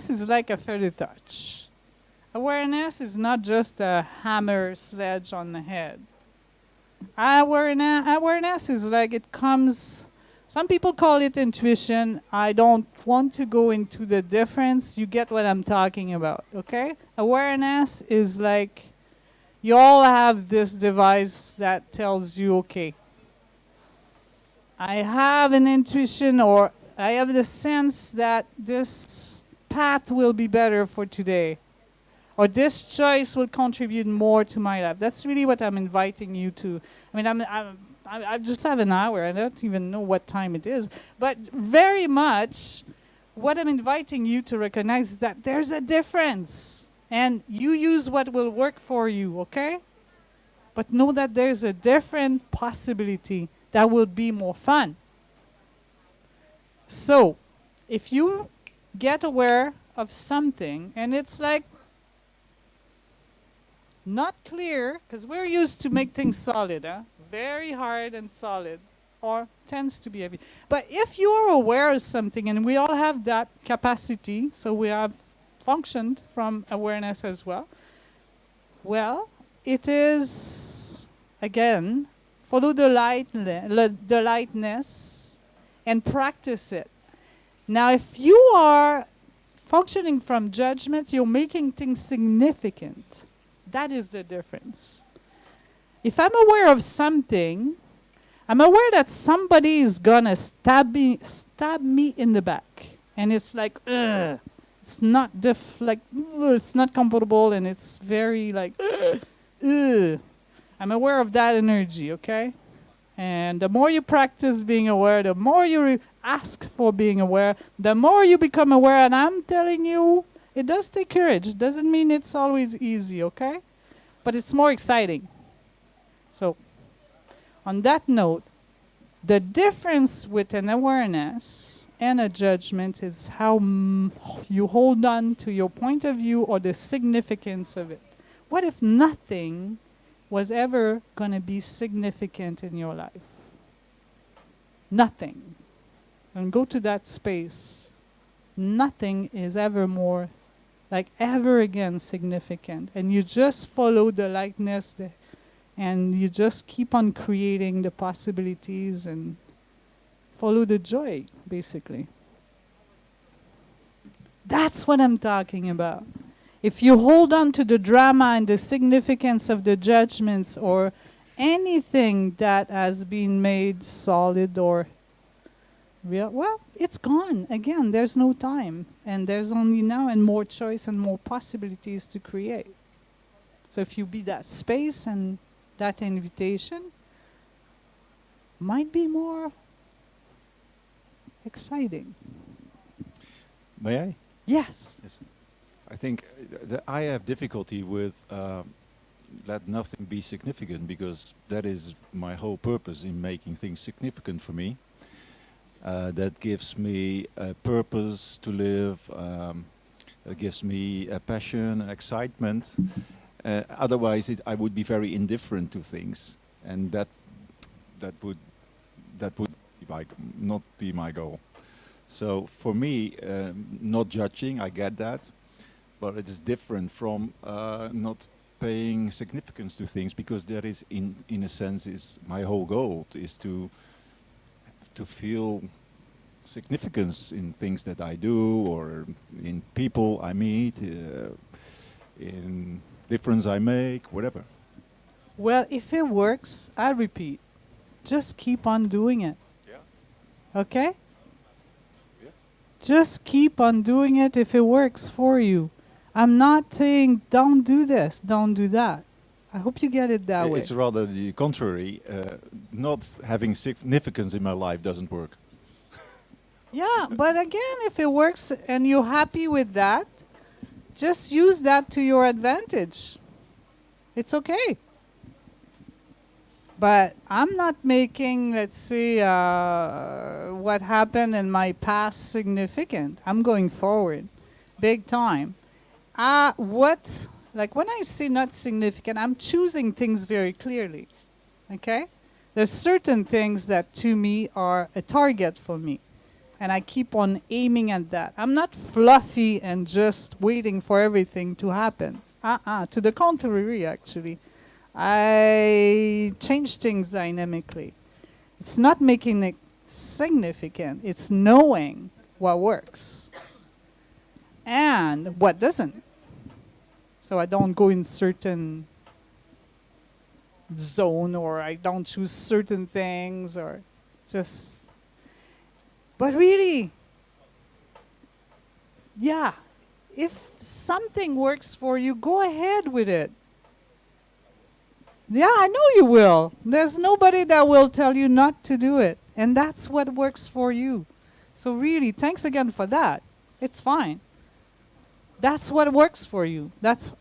is like a feather touch. Awareness is not just a hammer sledge on the head. Awareness is like it comes. Some people call it intuition. I don't want to go into the difference. You get what I'm talking about, okay? Awareness is like you all have this device that tells you, okay, I have an intuition or I have the sense that this path will be better for today, or this choice will contribute more to my life. That's really what I'm inviting you to. I mean, I just have an hour. I don't even know what time it is. But very much what I'm inviting you to recognize is that there's a difference. And you use what will work for you, okay? But know that there's a different possibility that will be more fun. So, if you get aware of something and it's like not clear, because we're used to make things solid, very hard and solid, or tends to be heavy. But if you are aware of something, and we all have that capacity, so we have functioned from awareness as well, well, it is, again, follow the lightness and practice it. Now, if you are functioning from judgment, you're making things significant. That is the difference. If I'm aware of something, I'm aware that somebody is gonna stab me in the back, and it's like, ugh. It's not it's not comfortable, and it's very like, ugh, ugh. I'm aware of that energy, okay? And the more you practice being aware, the more you ask for being aware, the more you become aware. And I'm telling you, it does take courage. It doesn't mean it's always easy, okay? But it's more exciting. So, on that note, the difference with an awareness and a judgment is how you hold on to your point of view or the significance of it. What if nothing was ever going to be significant in your life? Nothing. And go to that space. Nothing is ever more, like ever again, significant. And you just follow the lightness, and you just keep on creating the possibilities and follow the joy, basically. That's what I'm talking about. If you hold on to the drama and the significance of the judgments or anything that has been made solid or real, well, it's gone. Again, there's no time. And there's only now and more choice and more possibilities to create. So if you be that space and that invitation, might be more exciting. May I? Yes. Yes. I think I have difficulty with let nothing be significant, because that is my whole purpose in making things significant for me. That gives me a purpose to live. That gives me a passion, an excitement. Otherwise, I would be very indifferent to things, and that would not be my goal. So for me, not judging, I get that. But it is different from not paying significance to things, because there is, in a sense, is my whole goal is to feel significance in things that I do, or in people I meet, in difference I make, whatever. Well, if it works, I repeat, just keep on doing it. Yeah. Okay? Yeah. Just keep on doing it if it works for you. I'm not saying don't do this, don't do that. I hope you get it that way. It's rather the contrary. Not having significance in my life doesn't work. Yeah, but again, if it works and you're happy with that, just use that to your advantage. It's okay. But I'm not making, let's see, what happened in my past significant. I'm going forward, big time. Like when I say not significant, I'm choosing things very clearly, okay? There's certain things that to me are a target for me, and I keep on aiming at that. I'm not fluffy and just waiting for everything to happen. To the contrary, actually. I change things dynamically. It's not making it significant. It's knowing what works and what doesn't. So I don't go in certain zone, or I don't choose certain things, or just. But really, yeah, if something works for you, go ahead with it. Yeah, I know you will. There's nobody that will tell you not to do it. And that's what works for you. So really, thanks again for that. It's fine. That's what works for you. That's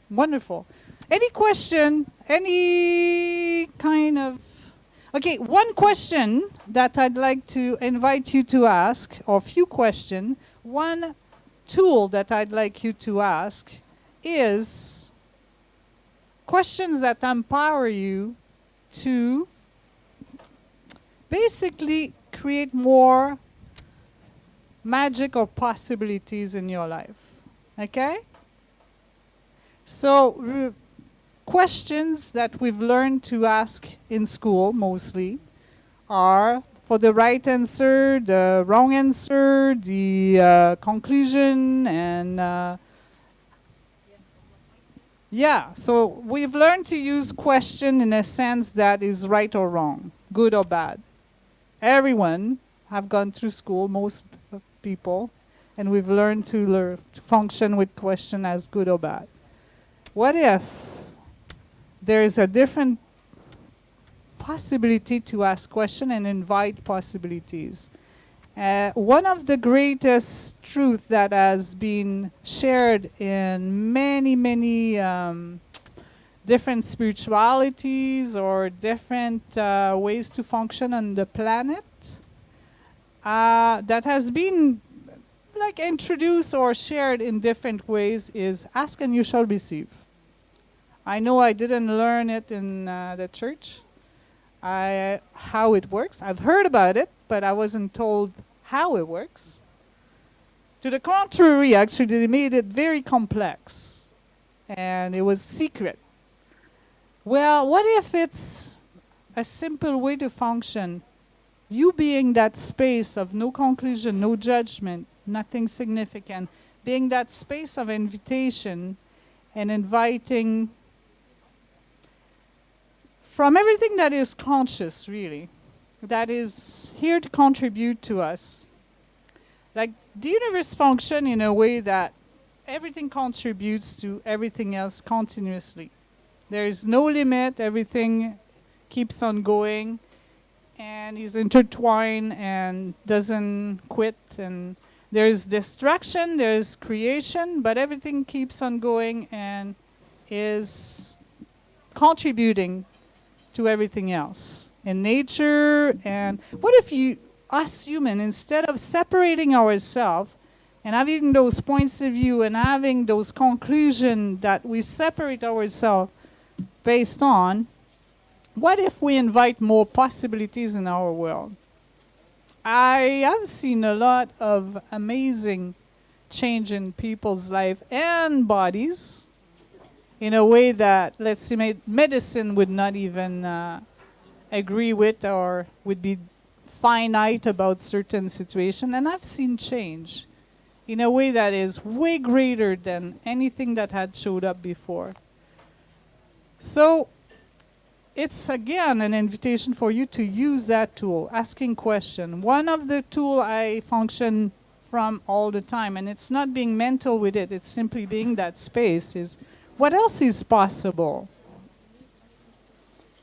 wonderful. Any question? Any kind of... Okay, one question that I'd like to invite you to ask, or a few questions. One tool that I'd like you to ask is questions that empower you to basically create more magic or possibilities in your life. Okay? So, questions that we've learned to ask in school mostly are for the right answer, the wrong answer, the conclusion, and yeah, so we've learned to use question in a sense that is right or wrong, good or bad. Everyone have gone through school, most people, and we've learned to function with question as good or bad. What if there is a different possibility to ask question and invite possibilities? One of the greatest truths that has been shared in many different spiritualities or different ways to function on the planet, that has been like introduced or shared in different ways, is ask and you shall receive. I know I didn't learn it in the church, how it works. I've heard about it, but I wasn't told how it works. To the contrary, actually, they made it very complex, and it was secret. Well, what if it's a simple way to function? You being that space of no conclusion, no judgment, nothing significant, being that space of invitation and inviting from everything that is conscious, really, that is here to contribute to us. Like the universe function in a way that everything contributes to everything else continuously. There is no limit, everything keeps on going and is intertwined and doesn't quit, and there's destruction, there's creation, but everything keeps on going and is contributing to everything else in nature. And what if us human, instead of separating ourselves and having those points of view and having those conclusions that we separate ourselves based on, what if we invite more possibilities in our world? I have seen a lot of amazing change in people's life and bodies in a way that, let's say, medicine would not even agree with, or would be finite about certain situation. And I've seen change in a way that is way greater than anything that had showed up before. So it's again an invitation for you to use that tool, asking question. One of the tool I function from all the time, and it's not being mental with it, it's simply being that space, is what else is possible?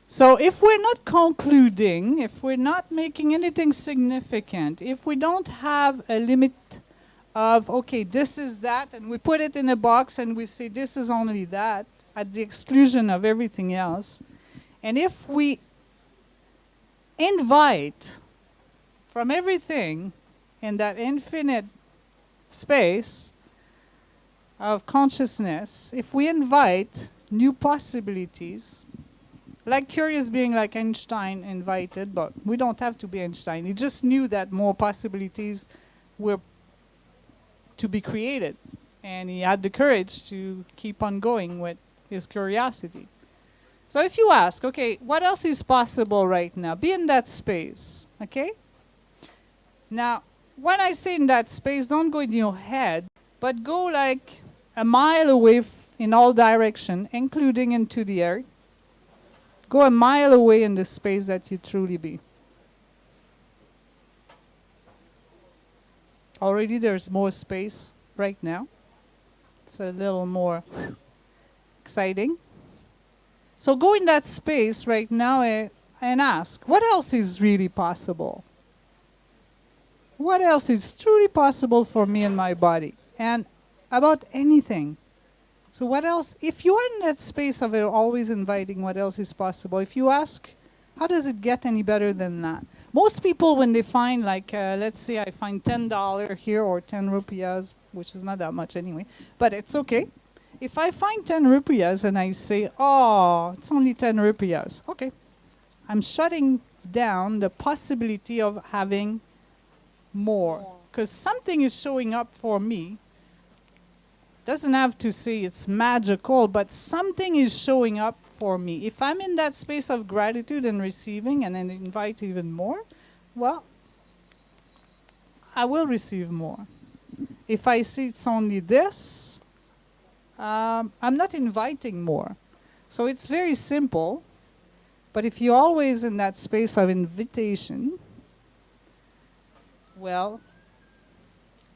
So if we're not concluding, if we're not making anything significant, if we don't have a limit of, okay, this is that, and we put it in a box and we say this is only that, at the exclusion of everything else, and if we invite from everything in that infinite space of consciousness, if we invite new possibilities, like curious being like Einstein invited, but we don't have to be Einstein. He just knew that more possibilities were to be created, and he had the courage to keep on going with his curiosity. So if you ask, okay, what else is possible right now? Be in that space, okay? Now, when I say in that space, don't go in your head, but go like a mile away in all direction, including into the air. Go a mile away in the space that you truly be. Already there's more space right now. It's a little more exciting. So go in that space right now and ask, what else is really possible? What else is truly possible for me and my body? And about anything. So what else, if you are in that space of always inviting what else is possible, if you ask, how does it get any better than that? Most people, when they find, like, let's say I find $10 here or 10 rupees, which is not that much anyway, but it's okay. If I find 10 rupees and I say, oh, it's only 10 rupees, okay. I'm shutting down the possibility of having more. Because something is showing up for me. Doesn't have to say it's magical, but something is showing up for me. If I'm in that space of gratitude and receiving and then invite even more, well, I will receive more. If I see it's only this, I'm not inviting more. So it's very simple, but if you're always in that space of invitation, well,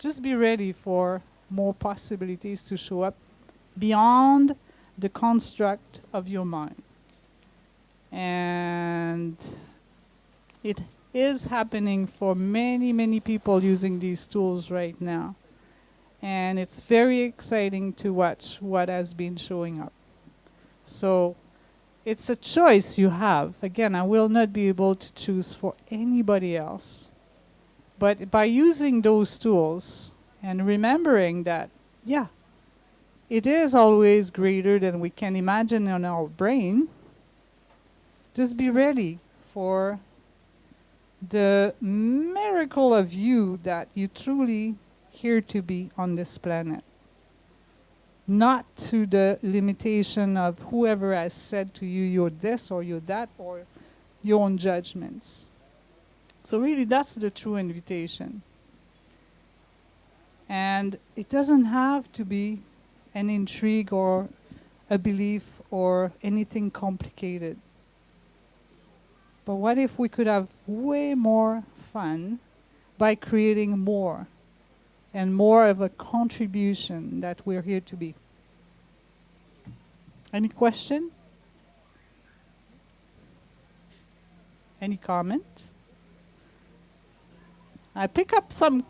just be ready for more possibilities to show up beyond the construct of your mind. And it is happening for many, many people using these tools right now. And it's very exciting to watch what has been showing up. So it's a choice you have. Again, I will not be able to choose for anybody else. But by using those tools and remembering that, yeah, it is always greater than we can imagine in our brain, just be ready for the miracle of you that you truly here to be on this planet. Not to the limitation of whoever has said to you, you're this or you're that, or your own judgments. So really, that's the true invitation. And it doesn't have to be an intrigue or a belief or anything complicated. But what if we could have way more fun by creating more and more of a contribution that we're here to be? Any question? Any comment? I pick up some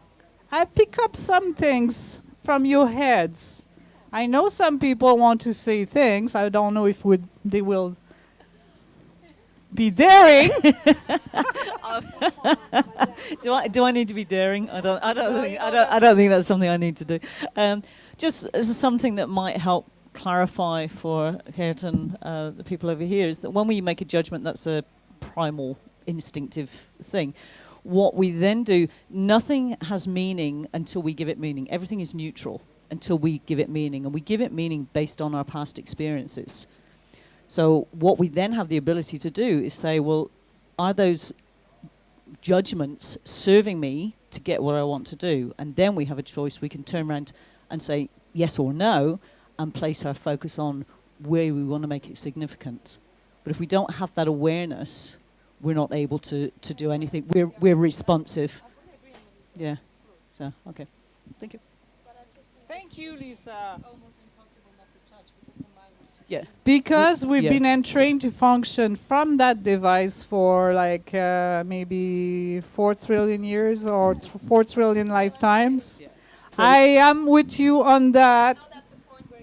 things from your heads. I know some people want to say things. I don't know if they will be daring. Do I need to be daring? I don't think that's something I need to do. Just as something that might help clarify for Ketan, the people over here, is that when we make a judgment, that's a primal, instinctive thing. What we then do, nothing has meaning until we give it meaning. Everything is neutral until we give it meaning, and we give it meaning based on our past experiences. So what we then have the ability to do is say, well, are those judgments serving me to get what I want to do? And then we have a choice. We can turn around and say yes or no and place our focus on where we want to make it significant. But if we don't have that awareness, we're not able to do anything. We're responsive. Yeah. So, okay. Thank you. Thank you, Lisa. Yeah. Because we've been entrained to function from that device for like maybe 4 trillion years or 4 trillion lifetimes. Yeah. So I am with you on that.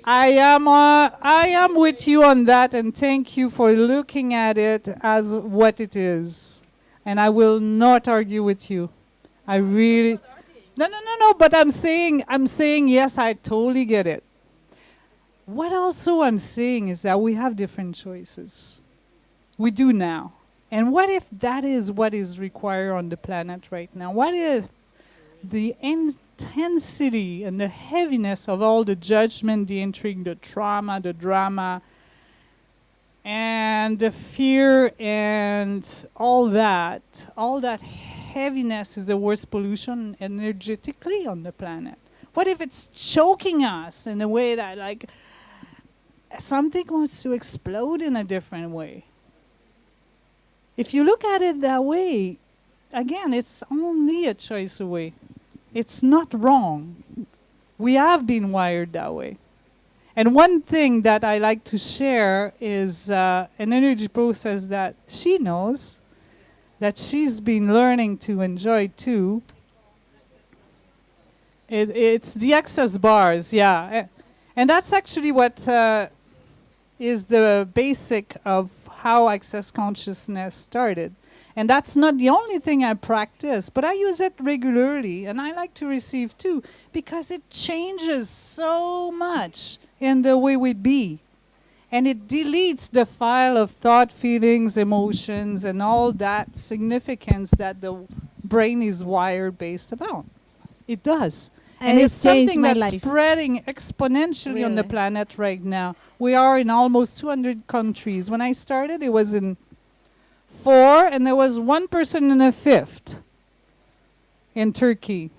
I am with you on that, and thank you for looking at it as what it is. And I will not argue with you. I really No, but I'm saying yes, I totally get it. What also I'm saying is that we have different choices. We do now. And what if that is what is required on the planet right now? What if the intensity and the heaviness of all the judgment, the intrigue, the trauma, the drama, and the fear and all that heaviness is the worst pollution energetically on the planet. What if it's choking us in a way that like something wants to explode in a different way? If you look at it that way, again, it's only a choice away. It's not wrong. We have been wired that way. And one thing that I like to share is an energy process that she knows, that she's been learning to enjoy too. It's the access bars, yeah. And that's actually what is the basic of how access consciousness started. And that's not the only thing I practice, but I use it regularly, and I like to receive too, because it changes so much in the way we be. And it deletes the file of thought, feelings, emotions, and all that significance that the brain is wired based about. It does. And it's something that's spreading exponentially on the planet right now. We are in almost 200 countries. When I started, it was in 4, and there was one person in a 5th in Turkey.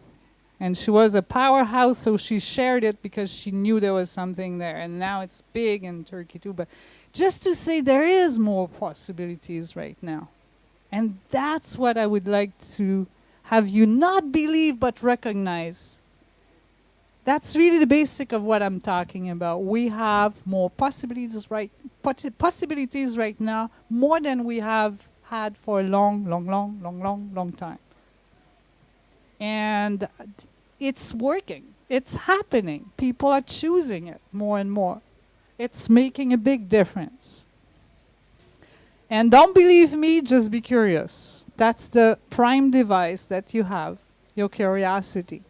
And she was a powerhouse, so she shared it because she knew there was something there. And now it's big in Turkey too. But just to say there is more possibilities right now. And that's what I would like to have you not believe but recognize. That's really the basic of what I'm talking about. We have more possibilities right now, more than we have had for a long time. And it's working. It's happening. People are choosing it more and more. It's making a big difference. And don't believe me, just be curious. That's the prime device that you have, your curiosity.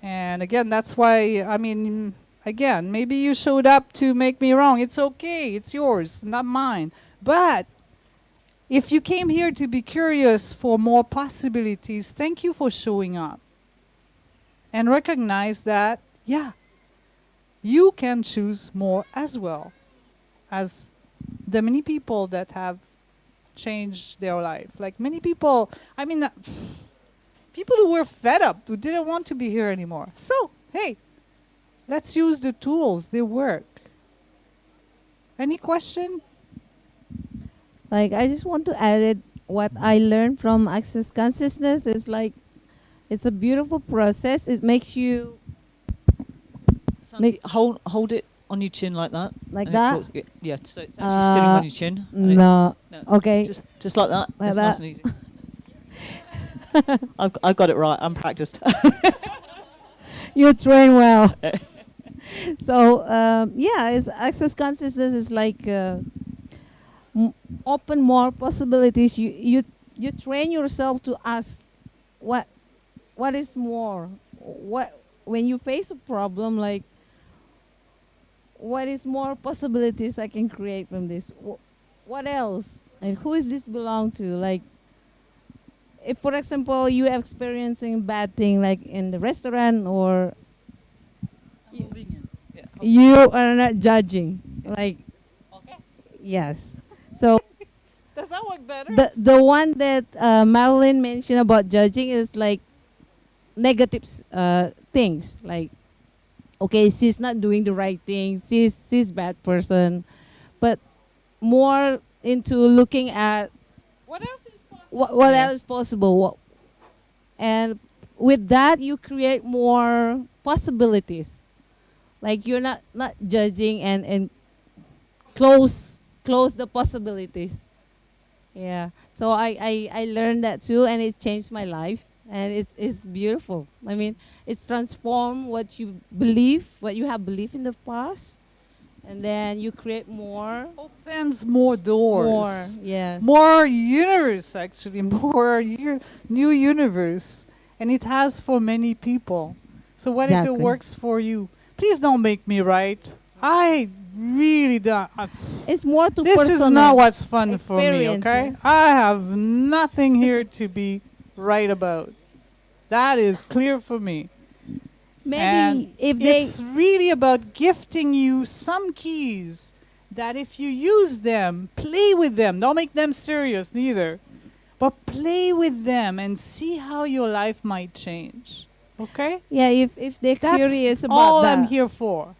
And again, that's why, I mean, again, maybe you showed up to make me wrong. It's okay. It's yours, not mine. But if you came here to be curious for more possibilities, thank you for showing up. And recognize that, yeah, you can choose more as well as the many people that have changed their life. Like many people, I mean, people who were fed up, who didn't want to be here anymore. So, hey, let's use the tools. They work. Any question? Like, I just want to add it, what I learned from Access Consciousness is like, it's a beautiful process. It makes you... Hold it on your chin like that. Like that? Yeah, so it's actually sitting on your chin. No. Okay. Just like that. Like That's that. nice and easy. I've got it right. I'm practiced. You train well. So, yeah, it's Access Consciousness is like open more possibilities. You train yourself to ask what is more. When you face a problem, like what is more possibilities I can create from this? What else? And who is this belong to? Like, if, for example, you are experiencing bad thing, like in the restaurant, or you are not judging, like, okay. Yes. So Does that work better? the one that Marilyn mentioned about judging is like negative things, like, okay, she's not doing the right thing, she's bad person, but more into looking at What else is possible? what else is possible, and with that you create more possibilities. Like you're not judging and close the possibilities. Yeah. So I learned that too, and it changed my life, and it's beautiful. I mean, it's transformed what you believe, what you have believed in the past, and then you create more. Opens more doors. More, yes. More universe, actually. More new universe. And it has for many people. So what if it Exactly. works for you? Please don't make me right. I really don't. It's more to This personal. is not what's fun for me, experience, okay? yeah. I have nothing here to be right about. That is clear for me. Maybe And if they it's really about gifting you some keys that if you use them, play with them, don't make them serious neither, but play with them and see how your life might change. Okay? Yeah, if they're That's curious about all that, I'm here for.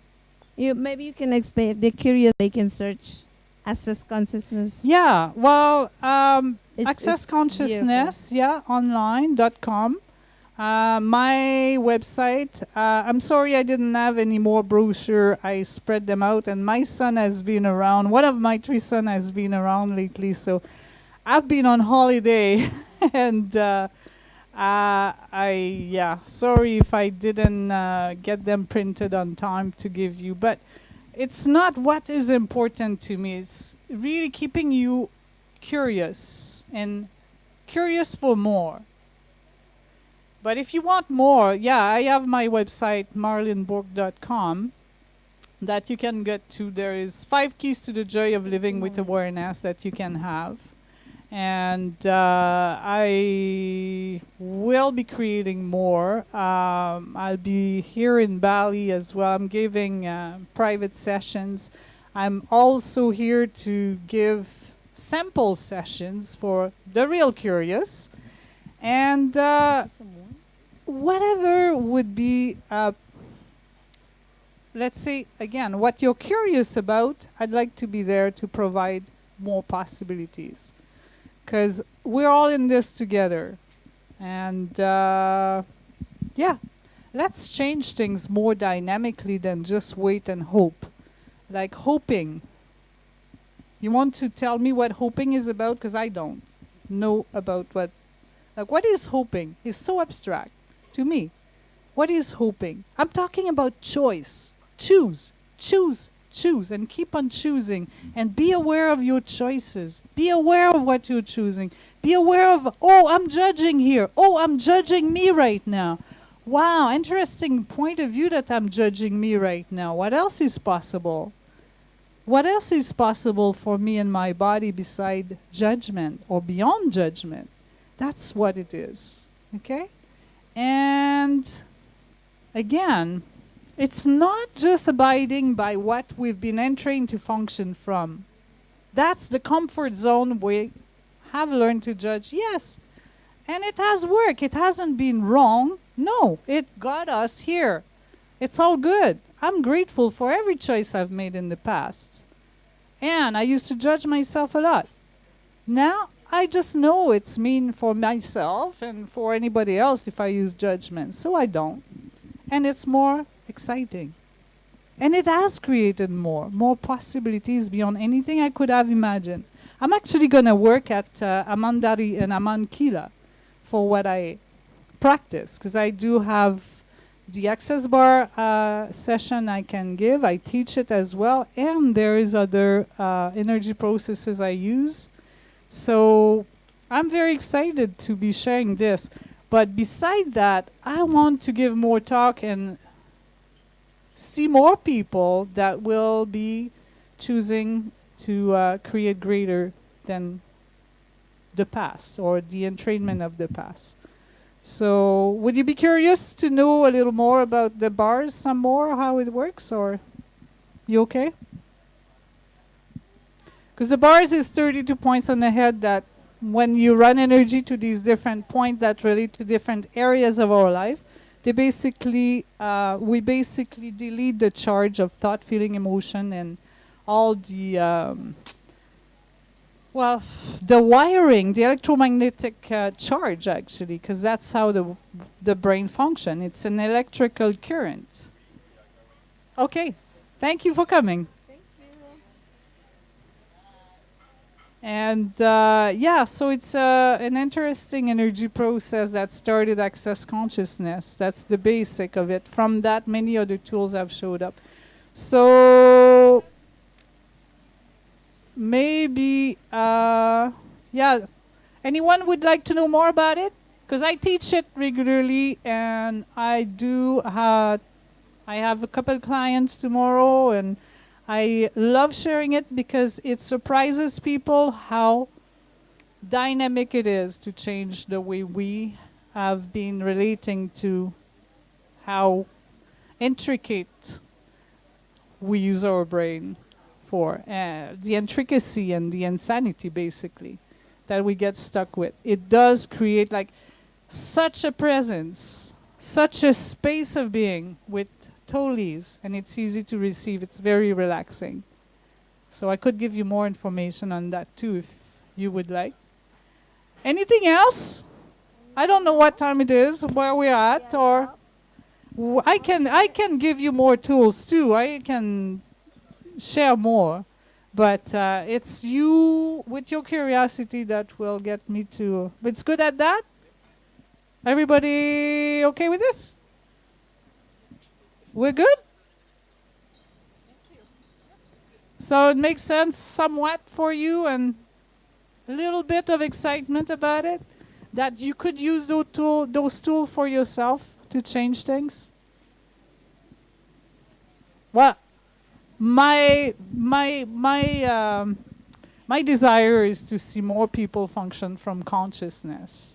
maybe you can explain. If they're curious, they can search Access Consciousness. Yeah, well, Access it's Consciousness, yeah, online.com. My website, I'm sorry I didn't have any more brochure. I spread them out, and my son has been around. One of my 3 sons has been around lately, so I've been on holiday, and sorry if I didn't get them printed on time to give you, but it's not what is important to me. It's really keeping you curious and curious for more. But if you want more, yeah, I have my website, marlinebourg.com, that you can get to. There is 5 keys to the joy of living with awareness that you can have. And I will be creating more. I'll be here in Bali as well. I'm giving private sessions. I'm also here to give sample sessions for the real curious. And whatever would be, let's say, again, what you're curious about, I'd like to be there to provide more possibilities. Because we're all in this together. And yeah, let's change things more dynamically than just wait and hope. Like hoping. You want to tell me what hoping is about? Because I don't know about what. Like, what is hoping? It's so abstract to me. What is hoping? I'm talking about choice. Choose, choose, choose, and keep on choosing. And be aware of your choices. Be aware of what you're choosing. Be aware of, oh, I'm judging here. Oh, I'm judging me right now. Wow, interesting point of view that I'm judging me right now. What else is possible? What else is possible for me and my body beside judgment or beyond judgment? That's what it is, okay? And again, it's not just abiding by what we've been entering to function from. That's the comfort zone we have learned to judge, yes. And it has worked. It hasn't been wrong. No, it got us here. It's all good. I'm grateful for every choice I've made in the past. And I used to judge myself a lot. Now, I just know it's mean for myself and for anybody else if I use judgment. So I don't. And it's more exciting. And it has created more possibilities beyond anything I could have imagined. I'm actually going to work at Amandari and Amankila for what I practice, because I do have the access bar session I can give. I teach it as well. And there is other energy processes I use. So I'm very excited to be sharing this. But beside that, I want to give more talk and see more people that will be choosing to create greater than the past or the entrainment of the past. So would you be curious to know a little more about the bars, some more, how it works, or you okay? Because the bars is 32 points on the head that when you run energy to these different points that relate to different areas of our life, they basically, we basically delete the charge of thought, feeling, emotion, and all the, the wiring, the electromagnetic charge actually, because that's how the brain functions. It's an electrical current. Okay, thank you for coming. And yeah, so it's an interesting energy process that started Access Consciousness. That's the basic of it. From that, many other tools have showed up. So maybe, yeah, anyone would like to know more about it? Because I teach it regularly, and I have a couple clients tomorrow, and I love sharing it because it surprises people how dynamic it is to change the way we have been relating to how intricate we use our brain for, the intricacy and the insanity, basically, that we get stuck with. It does create like such a presence, such a space of being with total ease, and it's easy to receive. It's very relaxing. So I could give you more information on that too if you would like. Anything else? I don't know what time it is, where we're at, or I can give you more tools too. I can share more, but it's you with your curiosity that will get me to. It's good at that. Everybody okay with this? We're good? So it makes sense somewhat for you and a little bit of excitement about it, that you could use those tools for yourself to change things. Well, my desire is to see more people function from consciousness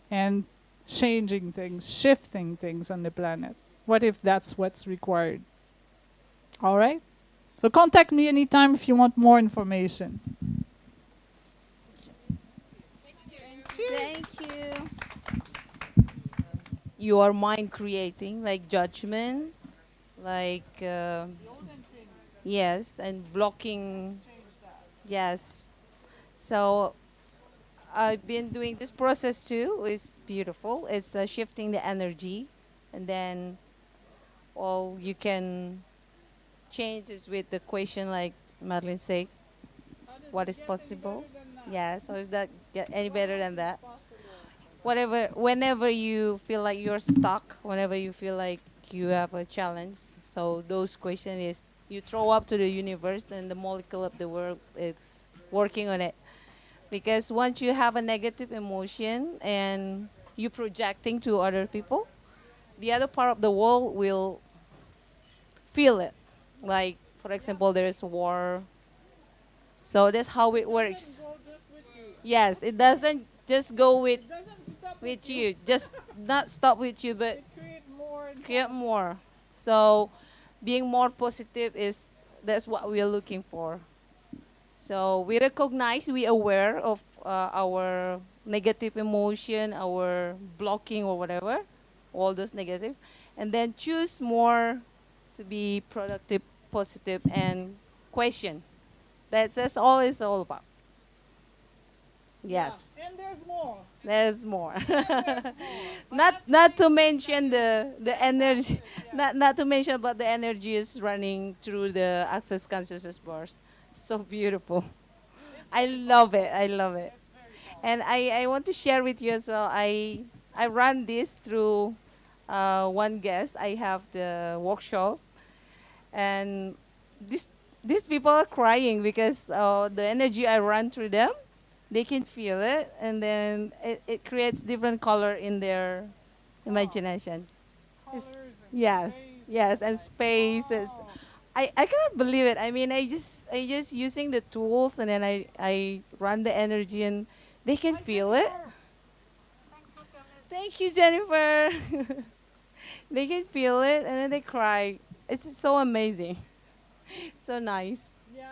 and changing things, shifting things on the planet. What if that's what's required? All right? So contact me anytime if you want more information. Thank you. You are mind creating, like judgment, like yes, and blocking. Yes. So I've been doing this process too. It's beautiful. It's shifting the energy, and then all you can change is with the question, like Madeline said, what is possible? Yeah. So is that get any better than that? Whatever, whenever you feel like you're stuck, whenever you feel like you have a challenge, so those questions is you throw up to the universe, and the molecule of the world is working on it. Because once you have a negative emotion and you projecting to other people, the other part of the world will feel it. Like, for example, there is war. So that's how it works. Yes, it doesn't just go with you, just not stop with you, but create more. So being more positive is that's what we are looking for. So we recognize, we aware of our negative emotion, our blocking or whatever, all those negative, and then choose more to be productive, positive, and question. That's all it's all about. Yes. Yeah. And there's more. There's more. But Not to mention the energy, not to mention about the energy is running through the access consciousness bars. So beautiful. I love it. I love it. And I want to share with you as well. I run this through one guest. I have the workshop, and this these people are crying because the energy I run through them, they can feel it, and then it creates different color in their imagination. colors and Yes, space. yes, and spaces. Wow. I cannot believe it. I mean, I just using the tools, and then I run the energy, and they can feel it. Thank you, Jennifer. They can feel it, and then they cry. It's so amazing, so nice. Yeah,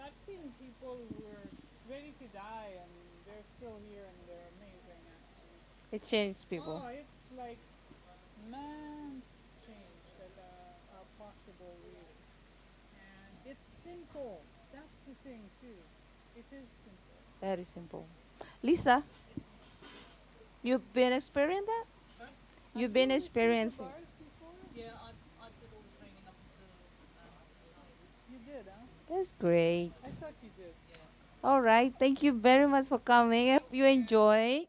I've seen people who were ready to die and they're still here and they're amazing actually. It changed people. Oh, it's like man's change that are possible really. And it's simple. That's the thing too. It is simple. Very simple. Lisa, you've been experiencing that? You've been experiencing. Bars before? Yeah, I did all the training up until You did, huh? That's great. I thought you did. All right. Thank you very much for coming. I hope you enjoy.